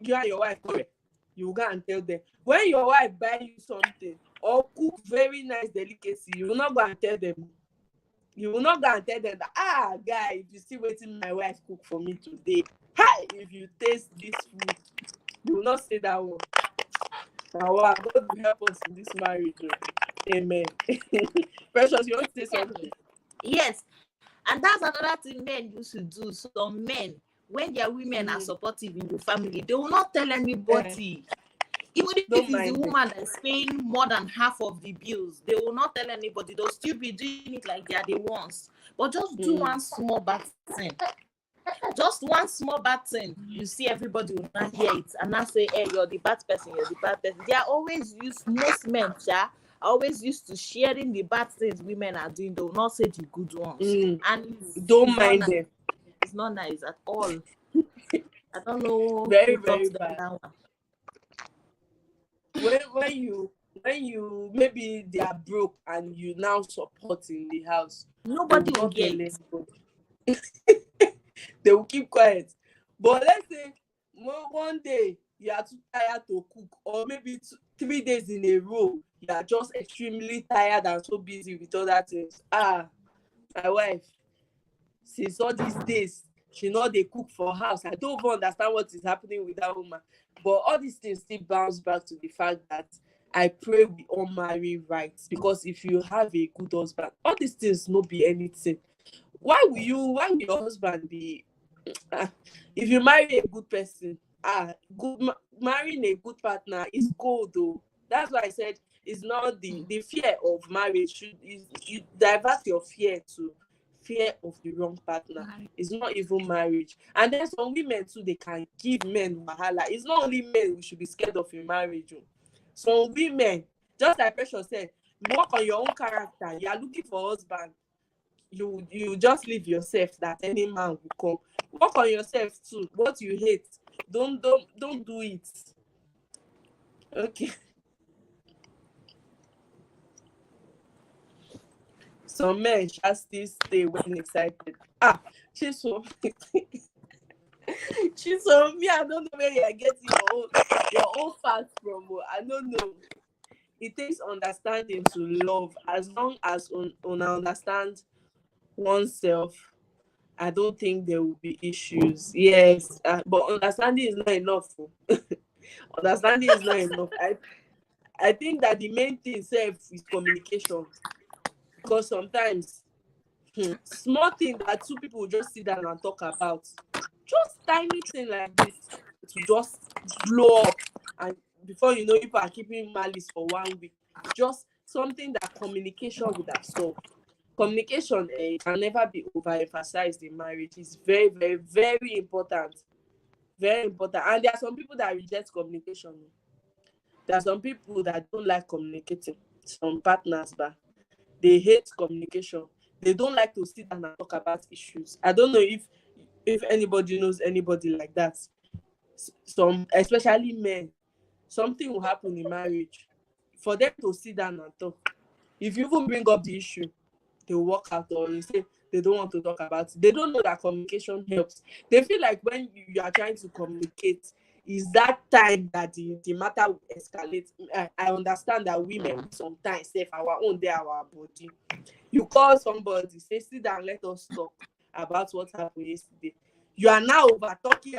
you and your wife correct. You go and tell them. When your wife buy you something or cook very nice delicacy, you will not go and tell them. You will not go and tell them that, guy, if you see waiting my wife cook for me today, hi, if you taste this food, you will not say that one. Wow, God will help us in this marriage. Amen. Precious, you want to say something? Yes, and that's another thing men used to do. Some men, when their women are supportive in the family, they will not tell anybody. Even if Don't it's the mind them. woman that's paying more than half of the bills, they will not tell anybody. They'll still be doing it like they are the ones. But just do one small bad thing. Just one small bad thing. You see everybody will not hear it and not say, hey, you're the bad person, you're the bad person. They are always used, most men, are always used to sharing the bad things women are doing. They will not say the good ones. And Don't mind them. It's not nice at all. I don't know Very, who very taught them bad. that one. When you maybe they are broke and you now support in the house, Nobody will not tell hear it. anybody. They will keep quiet. But let's say one day you are too tired to cook, or maybe 3 days in a row you are just extremely tired and so busy with other things. My wife, since all these days she not dey cook for house. I don't even understand what is happening with that woman. But all these things still bounce back to the fact that I pray we all marry right, because if you have a good husband, all these things no be anything. Why will your husband be if you marry a good person, marrying a good partner is gold though. That's why I said it's not the fear of marriage. You divert your fear to fear of the wrong partner. It's not even marriage. And then some women too, they can give men wahala. It's not only men we should be scared of in marriage. Some women, just like Precious said, work on your own character. You are looking for husband, you just leave yourself that any man will come. Work on yourself too. What you hate, don't do it. Okay. Some men just still stay when excited. She's so me. I don't know where you are getting your own facts from. I don't know. It takes understanding to love. As long as one understand oneself, I don't think there will be issues. Yes, but understanding is not enough. Understanding is not enough. I think that the main thing itself is communication, because sometimes small thing that two people will just sit down and talk about, just tiny thing like this, to just blow up, and before you know, people are keeping malice for 1 week. Just something that communication would have solved. Communication can never be overemphasized in marriage. It's very, very, very important. Very important. And there are some people that reject communication. There are some people that don't like communicating. Some partners, but they hate communication. They don't like to sit down and talk about issues. I don't know if anybody knows anybody like that. Some, especially men, something will happen in marriage. For them to sit down and talk, if you even bring up the issue, they will walk out, or you say they don't want to talk about it. They don't know that communication helps. They feel like when you are trying to communicate, is that time that the matter will escalate. I understand that women sometimes say our own day, our body. You call somebody, say, sit down, let us talk about what happened yesterday. You are now over talking.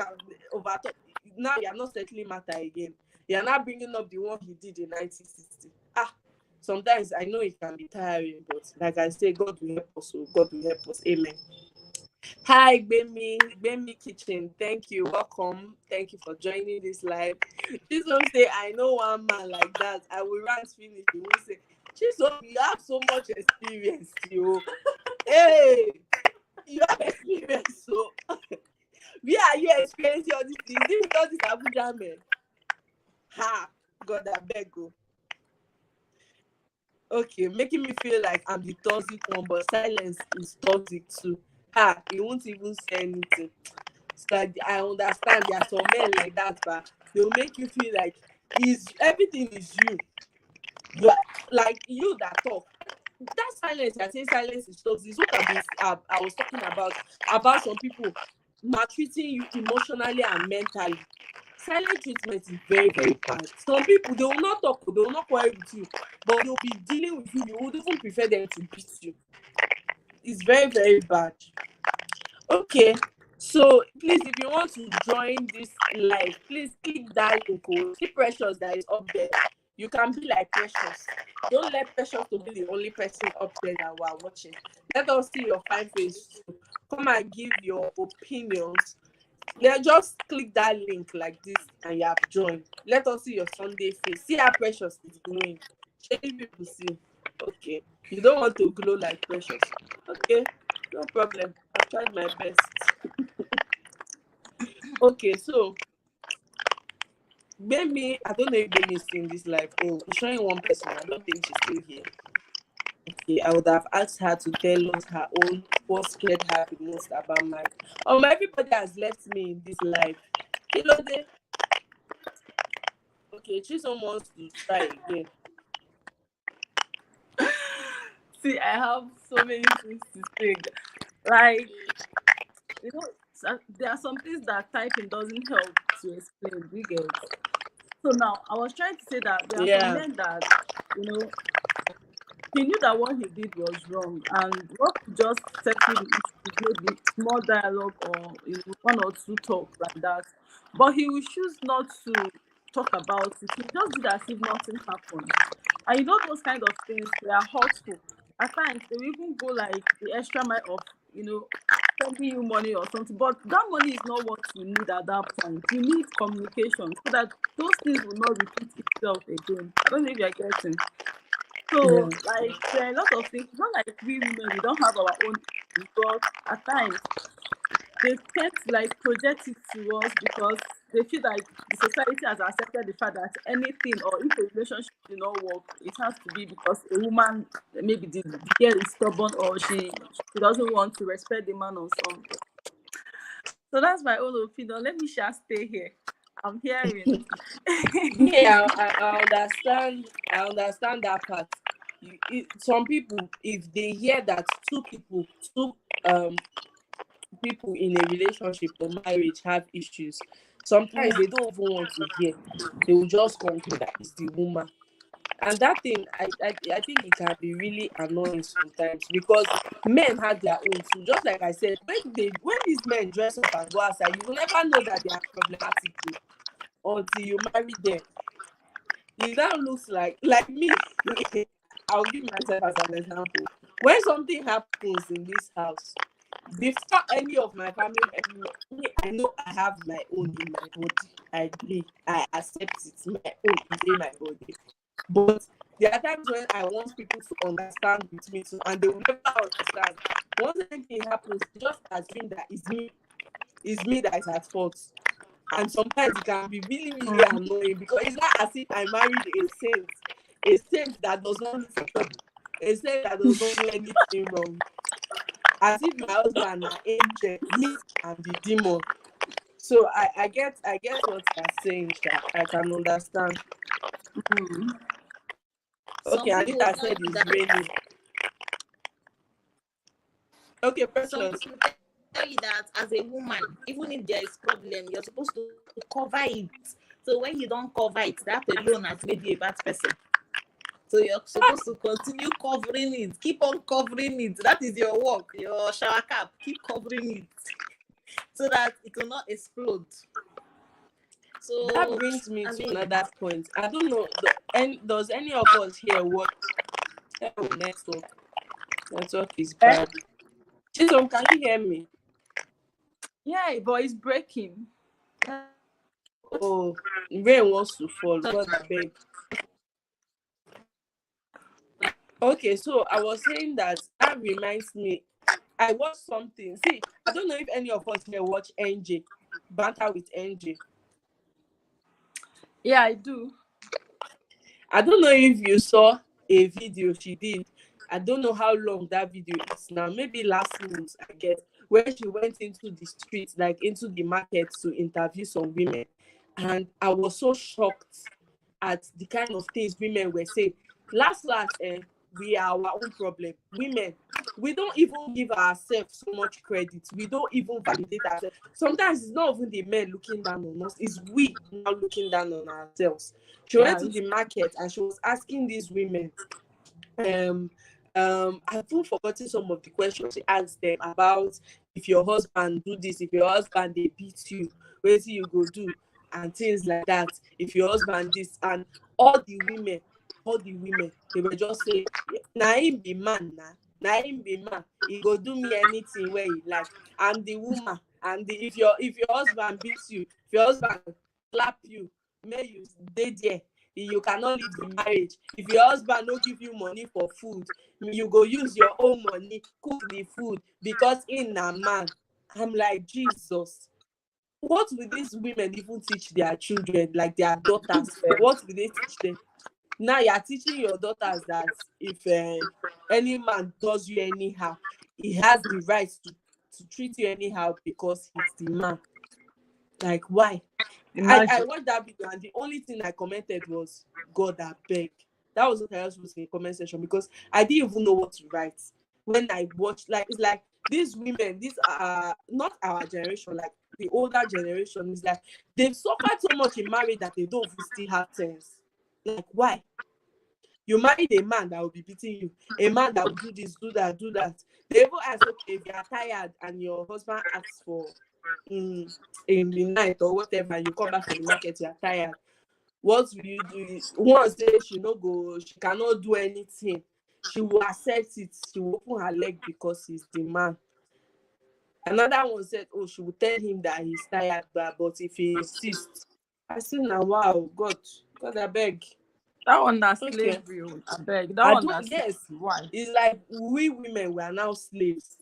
Now you are not settling matter again. You are not bringing up the one he did in 1960. Sometimes I know it can be tiring, but like I say, God will help us. So God will help us. Amen. Hi, Gbemi Kitchen. Thank you. Welcome. Thank you for joining this live. Please don't say, I know one man like that. I will rant finish. You will say, you have so much experience, you. Hey, you have experience. So, where are you experiencing all these things? This is not this Abuja man. God, I beg you. Okay, making me feel like I'm the toxic one, but silence is toxic too. You won't even say anything. So I understand there are some men like that, but they'll make you feel like everything is you. You are, like you that talk. That silence, I say silence is toxic. What I was talking about some people maltreating you emotionally and mentally. Silent treatment is very, very bad. Some people, they will not talk, they will not quarrel with you, but they'll be dealing with you. You would even prefer them to beat you. It's very, very bad. Okay, So please, if you want to join this live, please click that link. See Precious that is up there. You can be like Precious. Don't let Precious to be the only person up there that we are watching. Let us see your fine face. Come and give your opinions. Then just click that link like this and you have joined. Let us see your Sunday face. See how Precious is glowing. Shady people see. Okay. You don't want to glow like Precious. Okay. No problem. I've tried my best. Okay, so maybe I don't know if Baby is in this live. Oh, I'm showing one person. I don't think she's still here. Okay, I would have asked her to tell us her own what scared her the most about marriage. Everybody has left me in this live. Hello there. Okay, Chisom wants to try again. See, I have so many things to say. Like, there are some things that typing doesn't help to explain. You get. So now, I was trying to say that there are some men that, he knew that what he did was wrong, and what could just settle the issue, maybe small dialogue or one or two talks like that. But he will choose not to talk about it. He just did as if nothing happened. And those kind of things, they are hurtful. At times, they will even go like the extra mile of, sending you money or something. But that money is not what you need at that point. You need communication so that those things will not repeat itself again. I don't know if you're getting. So, like, there are a lot of things. It's not like we women, we don't have our own issues, but at times, they tend to, like, project it to us because they feel like the society has accepted the fact that anything, or if a relationship did not work, it has to be because a woman, maybe the girl is stubborn, or she doesn't want to respect the man or something. So that's my own opinion. Let me just stay here. I'm hearing. Yeah, I understand that part. Some people, if they hear that two people in a relationship or marriage have issues, sometimes they don't even want to hear. They will just conclude that it's the woman. And that thing, I think it can be really annoying sometimes because men have their own too. Just like I said, when these men dress up and go outside, you will never know that they are problematic too, until you marry them. It now looks like me. I'll give myself as an example. When something happens in this house, before any of my family members, I know I have my own in my body. I accept it. My own is in my body. But there are times when I want people to understand with me too, and they will never understand. Once anything happens, just assume that it's me that is at fault. And sometimes it can be really, really annoying because it's not as if I married a saint that does not look for trouble, a saint that does not do anything wrong. As if my husband and angel, me and the demon. So I get what you're saying, Sha. I can understand. Okay, Anita said it's raining. Okay, Precious. Some people tell you that as a woman, even if there is problem, you're supposed to cover it. So when you don't cover it, that alone has made you a bad person. So you're supposed to continue covering it. Keep on covering it. That is your work, your shower cap. Keep covering it so that it will not explode. So that brings me to another point. I don't know, does any of us here work? Oh, network is bad. Chisom, can you hear me? Yeah, but it's breaking. Oh, rain wants to fall. God, I beg. Okay, so I was saying that reminds me. I watched something. See, I don't know if any of us here watch NJ, Banter with NJ. Yeah, I do. I don't know if you saw a video she did. I don't know how long that video is now. Maybe last month, I guess, where she went into the streets, like into the market, to interview some women. And I was so shocked at the kind of things women were saying. Last, we are our own problem. Women, we don't even give ourselves so much credit. We don't even validate ourselves. Sometimes it's not even the men looking down on us, it's we now looking down on ourselves. She went to the market and she was asking these women, I've even forgotten some of the questions she asked them about if your husband do this, if your husband they beat you, where you go do, and things like that. If your husband this, and all the women, they were just saying, "Na him be man, na him be man. He go do me anything where he like." I'm the woman, and if your husband beats you, if your husband slap you, may you stay there. You cannot leave the marriage. If your husband no give you money for food, you go use your own money cook the food because in a man. I'm like, Jesus, what will these women even teach their children, like their daughters? What will they teach them? Now you are teaching your daughters that if any man does you anyhow, he has the right to treat you anyhow because he's the man. Like, why? I Imagine. watched that video, and the only thing I commented was, God, I beg. That was what I was in the comment section, because I didn't even know what to write when I watched. Like, it's like these women, these are not our generation, like the older generation, is like they've suffered so much in marriage that they don't even still have sense. Like, why? You married a man that will be beating you, a man that will do this, do that, do that. They even ask, okay, if you are tired and your husband asks for in the night or whatever, you come back from the market, you are tired. What will you do? One say she no go, she cannot do anything. She will accept it. She will open her leg because he's the man. Another one said, oh, she will tell him that he's tired, but if he insists, I say now, wow, God, I beg. That one na Okay. slavery. I beg. That I one don't, na yes, slavery. Why? it's like we women were now slaves.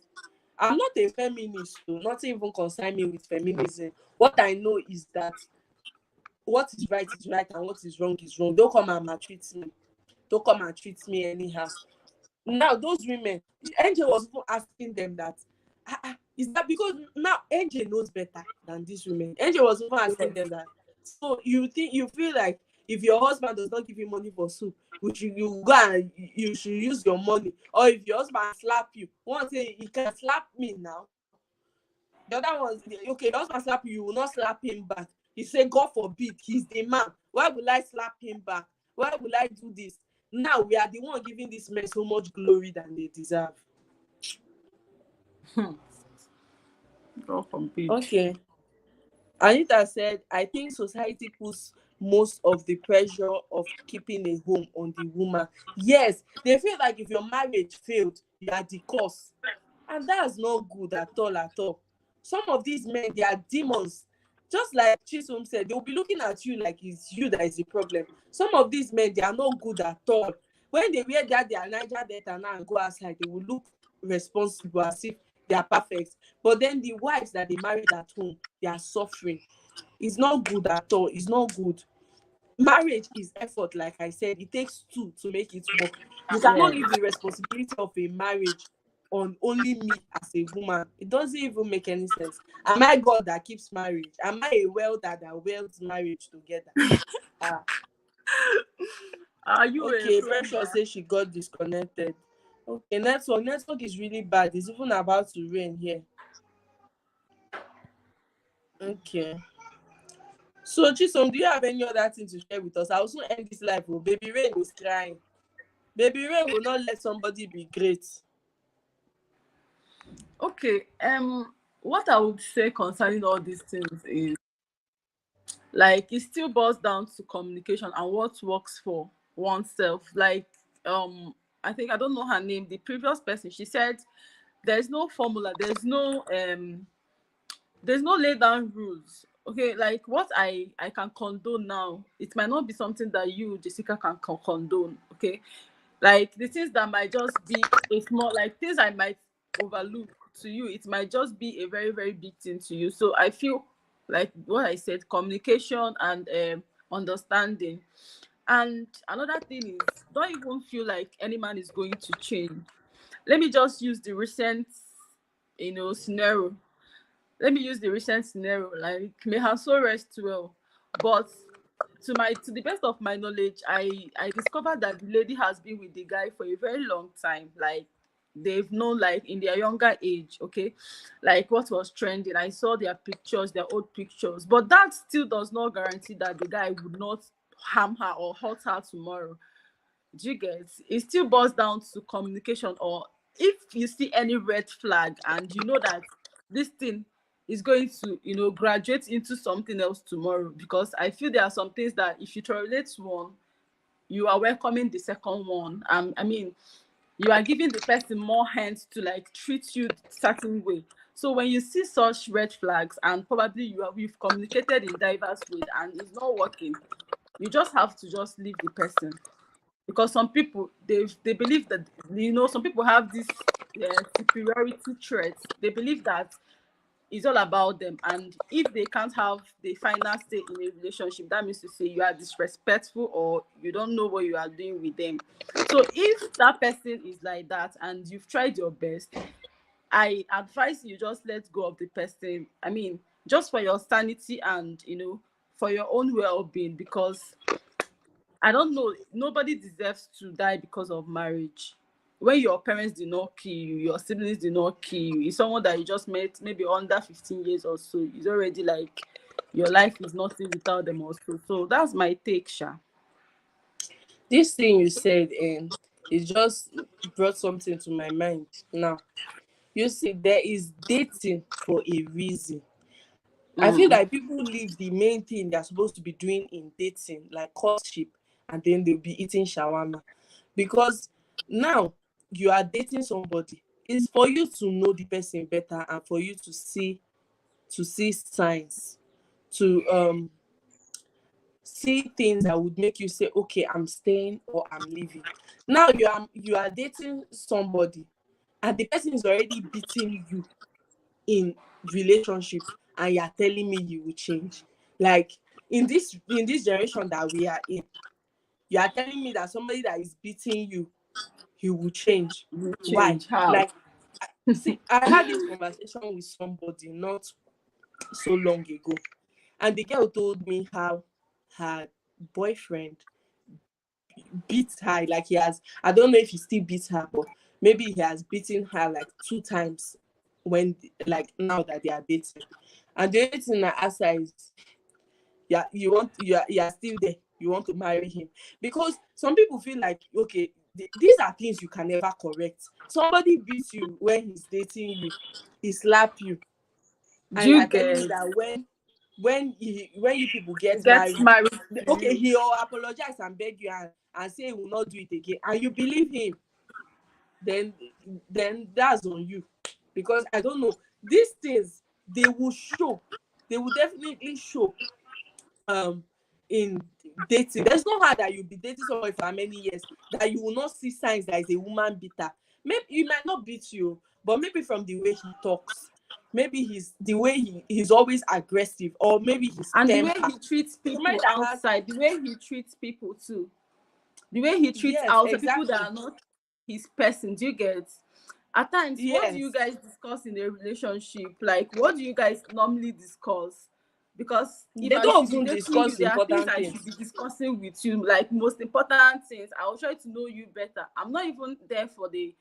I'm not a feminist, so not even concern me with feminism. What I know is that what is right and what is wrong. Don't come and maltreat me. Don't come and treat me anyhow. Now those women, Angel was even asking them that, is that because now Angel knows better than these women? Angel was even asking them that. So you feel like if your husband does not give you money for soup, which you go and you should use your money, or if your husband slap you, one say he can slap me now. The other one, okay, your husband slap you, you will not slap him back. He say, God forbid, he's the man. Why will I slap him back? Why will I do this? Now we are the one giving this men so much glory than they deserve. God forbid. Okay. Anita said, I think society puts most of the pressure of keeping a home on the woman. Yes, they feel like if your marriage failed, you are the cause. And that's not good at all, at all. Some of these men, they are demons. Just like Chisholm said, they'll be looking at you like it's you that is the problem. Some of these men, they are not good at all. When they wear that their Niger Delta now and go outside, they will look responsible as if they are perfect. But then the wives that they married at home, they are suffering. It's not good at all. It's not good. Marriage is effort, like I said. It takes two to make it work. You cannot Yeah. leave the responsibility of a marriage on only me as a woman. It doesn't even make any sense. Am I God that keeps marriage? Am I a welder that welds marriage together? Ah, Are you a okay. Precious plumber? says she got disconnected. Okay, network is really bad. It's even about to rain here. Okay. So Chisom, do you have any other thing to share with us? I'll soon end this live. Oh, baby Rain is crying. Baby Rain will not let somebody be great. Okay. What I would say concerning all these things is, like, it still boils down to communication and what works for oneself. Like, I think, I don't know her name, the previous person, she said there's no formula, there's no lay down rules. Okay, like what I can condone now, it might not be something that you, Jessica, can condone. Okay, like the things that might just be a small, like things I might overlook, to you it might just be a very very big thing to you. So I feel like what I said, communication and understanding. And another thing is, don't even feel like any man is going to change. Let me just use the recent scenario. Let me use the recent scenario. Like, may her soul rest well, but to the best of my knowledge, I discovered that the lady has been with the guy for a very long time. Like, they've known, like, in their younger age. Okay, like what was trending, I saw their pictures, their old pictures, but that still does not guarantee that the guy would not harm her or hurt her tomorrow. Do you get? It still boils down to communication, or if you see any red flag and you know that this thing is going to, graduate into something else tomorrow. Because I feel there are some things that if you tolerate one, you are welcoming the second one. I mean, you are giving the person more hands to like treat you certain way. So when you see such red flags and probably you've communicated in diverse ways and it's not working, you just have to just leave the person. Because some people, they believe that, some people have this superiority traits. They believe that it's all about them, and if they can't have the final say in a relationship, that means to say you are disrespectful or you don't know what you are doing with them. So if that person is like that and you've tried your best, I advise you just let go of the person. I mean, just for your sanity and for your own well-being. Because I don't know, nobody deserves to die because of marriage. When your parents did not kill you, your siblings did not kill you, it's someone that you just met maybe under 15 years or so, it's already like your life is nothing without them also. So that's my take, Sha. This thing you said, and it just brought something to my mind now. You see, there is dating for a reason. I feel Mm. like people leave the main thing they're supposed to be doing in dating, like courtship, and then they'll be eating shawarma. Because now you are dating somebody. It's for you to know the person better and for you to see signs, to see things that would make you say, okay, I'm staying or I'm leaving. Now you are dating somebody and the person is already beating you in relationship, and you're telling me you will change. Like, in this generation that we are in, you are telling me that somebody that is beating you, he will change. You Why? change how? Like, see, I had this conversation with somebody not so long ago, and the girl told me how her boyfriend beats her. Like, I don't know if he still beats her, but maybe he has beaten her like 2 times, when, like, now that they are dating. And the only thing I asked her is, yeah, you are still there, you want to marry him? Because some people feel like, okay, these are things you can never correct. Somebody beats you when he's dating you, he slap you, Do and you you are telling me get? that when you people get Gets married, married to okay, you. he'll apologize and beg you, and say he will not do it again, and you believe him, then that's on you. Because I don't know, these things, they will show, they will definitely show, um in dating. There's no how that you'll be dating someone for how many years that you will not see signs that is a woman beater. Maybe he might not beat you, but maybe from the way he talks, maybe the way he's always aggressive, or maybe his And the way temper. he treats Somebody people that has, outside, the way he treats people too, the way he treats yes, outside people that exactly, are not his person. Do you get? At times, what do you yes. guys discuss in a relationship? Like, what do you guys normally discuss? Because if They I don't should be even dating you, discuss there are things important I should be things. discussing with you, like most important things. I will try to know you better. I'm not even there for the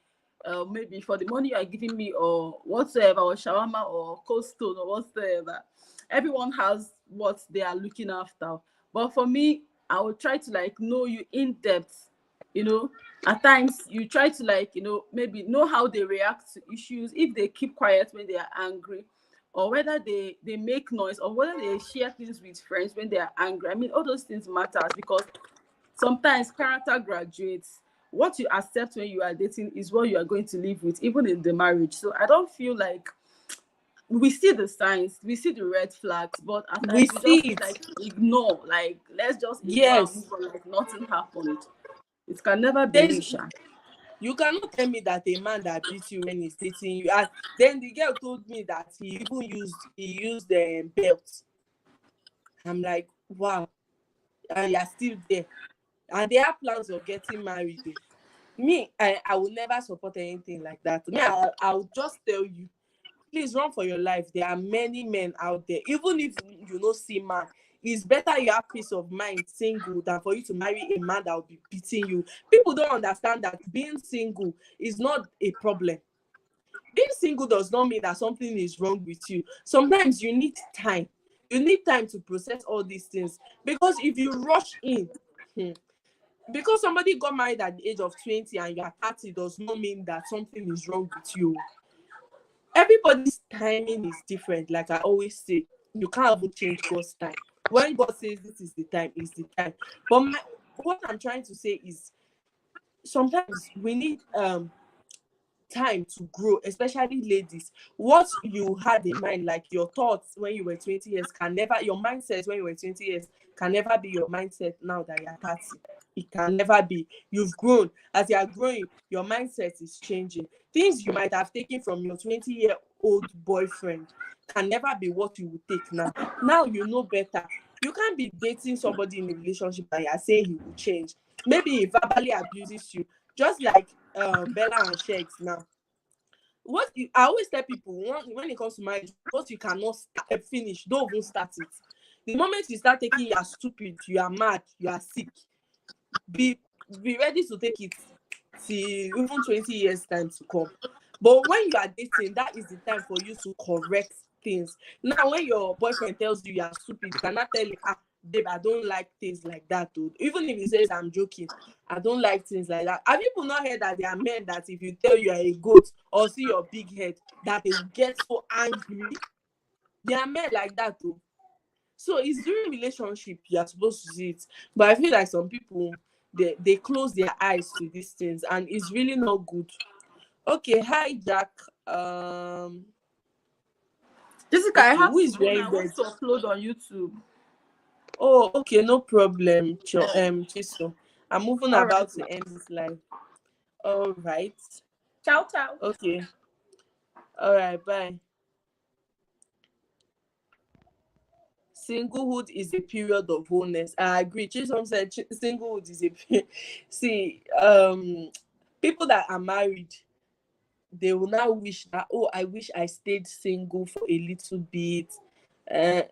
maybe for the money you are giving me or whatsoever, or shawarma or cold stone or whatsoever. Everyone has what they are looking after. But for me, I will try to like know you in depth. You know, at times you try to like maybe know how they react to issues, if they keep quiet when they are angry, or whether they make noise, or whether they share things with friends when they are angry. I mean, all those things matters, because sometimes character graduates. What you accept when you are dating is what you are going to live with, even in the marriage. So I don't feel like we see the signs, we see the red flags, but at We times we just see it. like ignore, like let's just ignore and Yes. move on like nothing happened. It can never be There's Misha. You cannot tell me that a man that beats you when he's dating you. And then the girl told me that he used the belt. I'm like, wow, and you're still there. And they have plans of getting married. Me, I will never support anything like that. Me, I'll just tell you, please run for your life. There are many men out there. Even if you no see man, it's better you have peace of mind single than for you to marry a man that will be beating you. People don't understand that being single is not a problem. Being single does not mean that something is wrong with you. Sometimes you need time. You need time to process all these things. Because if you rush in, hmm, because somebody got married at the age of 20 and you're 30 does not mean that something is wrong with you. Everybody's timing is different. Like I always say, you can't even change God's time. When God says this is the time, it's the time. But what I'm trying to say is sometimes we need time to grow, especially ladies. What you had in mind, like your thoughts when you were 20 years, can never, your mindset when you were 20 years can never be your mindset now that you're 30. It can never be. You've grown. As you are growing, your mindset is changing. Things you might have taken from your 20-year-old boyfriend can never be what you will take now. Now you know better. You can't be dating somebody in a relationship and you're saying he will change. Maybe he verbally abuses you, just like Bella and Shex now. I always tell people, when it comes to marriage, what you cannot finish, don't even start it. The moment you start taking, you are stupid, you are mad, you are sick. Be ready to take it till even 20 years time to come. But when you are dating, that is the time for you to correct things. Now, when your boyfriend tells you are stupid, you cannot tell him, babe, I don't like things like that, dude. Even if he says I'm joking, I don't like things like that. Have people not heard that there are men that if you tell you are a goat or see your big head, that they will get so angry? There are men like that, too. So it's during relationship you are supposed to see it. But I feel like some people, they close their eyes to these things, and it's really not good. Okay, hi Jack. Jessica, I Okay, have who to is go now. wearing I red? want to upload on YouTube. Oh, okay, no problem. Chiso. I'm moving All right, about ma. to end this live. All right. Ciao, ciao. Okay. All right. Bye. Singlehood is a period of wholeness. I agree. Chisom said singlehood is a see. People that are married, they will now wish that, oh, I wish I stayed single for a little bit.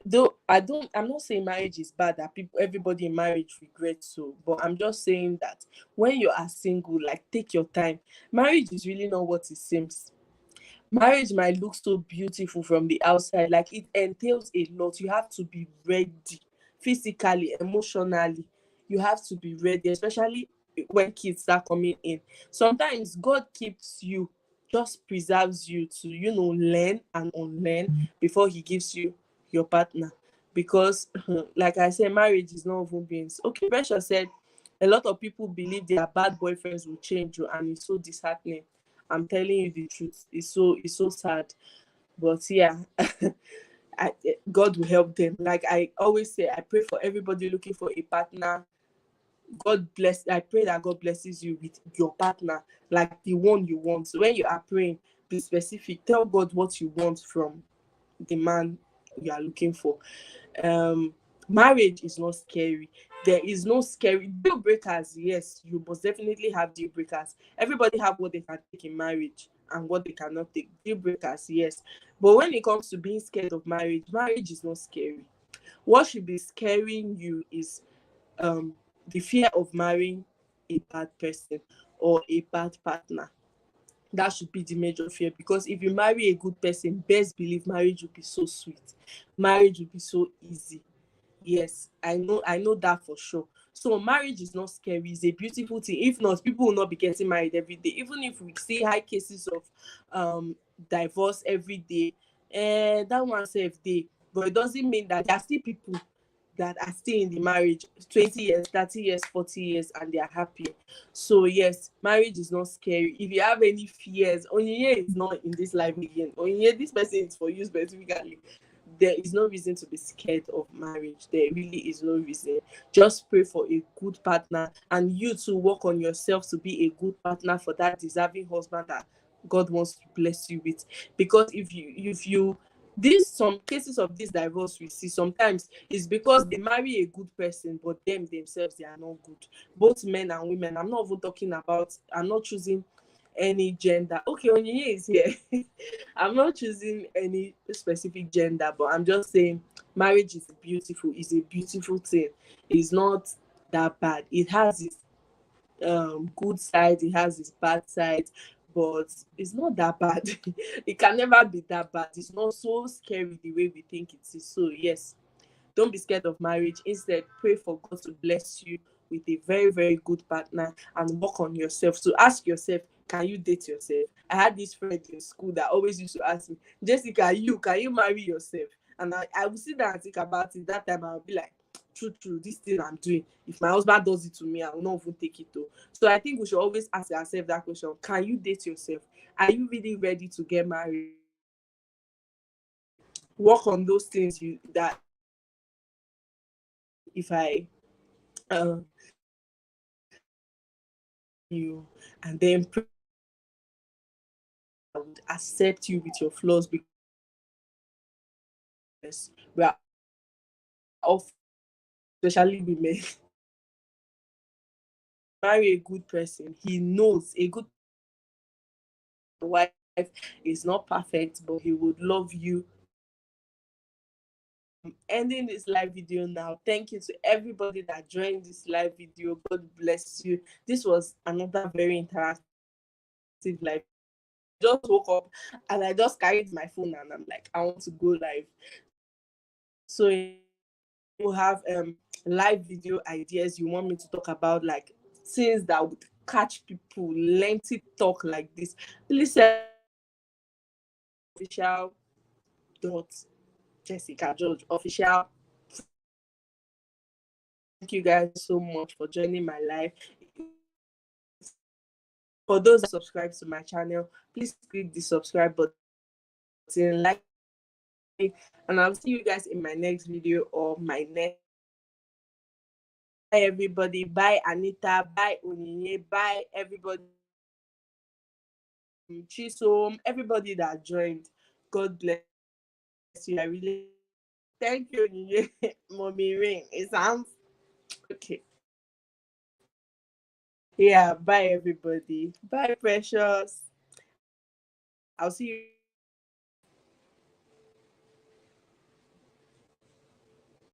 Though I'm not saying marriage is bad, that everybody in marriage regrets, so, but I'm just saying that when you are single, like, take your time. Marriage is really not what it seems. Marriage might look so beautiful from the outside, like it entails a lot. You have to be ready physically, emotionally. You have to be ready, especially when kids start coming in. Sometimes God keeps you, just preserves you to, learn and unlearn before he gives you your partner. Because like I said, marriage is not even beings. Okay, Precious said a lot of people believe their bad boyfriends will change you, and it's so disheartening. I'm telling you the truth. It's so sad. But yeah, God will help them. Like I always say, I pray for everybody looking for a partner. I pray that God blesses you with your partner, like the one you want. So when you are praying, be specific. Tell God what you want from the man you are looking for. Marriage is not scary. There is no scary deal breakers. Yes, you must definitely have deal breakers. Everybody have what they can take in marriage and what they cannot take. Deal breakers, yes. But when it comes to being scared of marriage is not scary. What should be scaring you is the fear of marrying a bad person or a bad partner. That should be the major fear, because if you marry a good person, best believe marriage will be so sweet. Marriage will be so easy. Yes, I know that for sure. So marriage is not scary, it's a beautiful thing. If not, people will not be getting married every day. Even if we see high cases of divorce every day, that one safe day, but it doesn't mean that there are still people that are still in the marriage 20 years, 30 years, 40 years, and they are happy. So yes, marriage is not scary. If you have any fears, Onyinye is not in this life again. Onyinye, this person is for you specifically. There is no reason to be scared of marriage. There really is no reason. Just pray for a good partner, and you to work on yourself to be a good partner for that deserving husband that God wants to bless you with. Because if you these some cases of this divorce we see sometimes is because they marry a good person, but them themselves, they are not good. Both men and women. I'm not even talking about, I'm not choosing any gender. Okay, Onyinye is here. I'm not choosing any specific gender, but I'm just saying marriage is beautiful. It's a beautiful thing. It's not that bad. It has its good side, it has its bad side, but it's not that bad. It can never be that bad. It's not so scary the way we think it is. So yes, don't be scared of marriage. Instead, pray for God to bless you with a very, very good partner and work on yourself. So ask yourself, can you date yourself? I had this friend in school that always used to ask me, Jessica, can you marry yourself? And I would sit down and think about it. That time I'll be like, true, this thing I'm doing, if my husband does it to me, I will not even take it though. So I think we should always ask ourselves that question: can you date yourself? Are you really ready to get married? Work on those things that if I you, and then I would accept you with your flaws, because we are all, especially women, marry a good person. He knows a good wife is not perfect, but he would love you. I'm ending this live video now. Thank you to everybody that joined this live video. God bless you. This was another very interactive live. Just woke up and I just carried my phone and I'm like, I want to go live. So you have live video ideas you want me to talk about, like things that would catch people, lengthy talk like this, please send official dot Jessica George official. Thank you guys so much for joining my live. For those that subscribe to my channel, please click the subscribe button, like, and I'll see you guys in my next video or my next. Bye everybody. Bye Anita. Bye Onyinye. Bye everybody. Chisom, everybody that joined. God bless you. I really thank you, Onyinye. Mommy Ring. It sounds okay. Yeah, bye everybody. Bye, precious. I'll see you.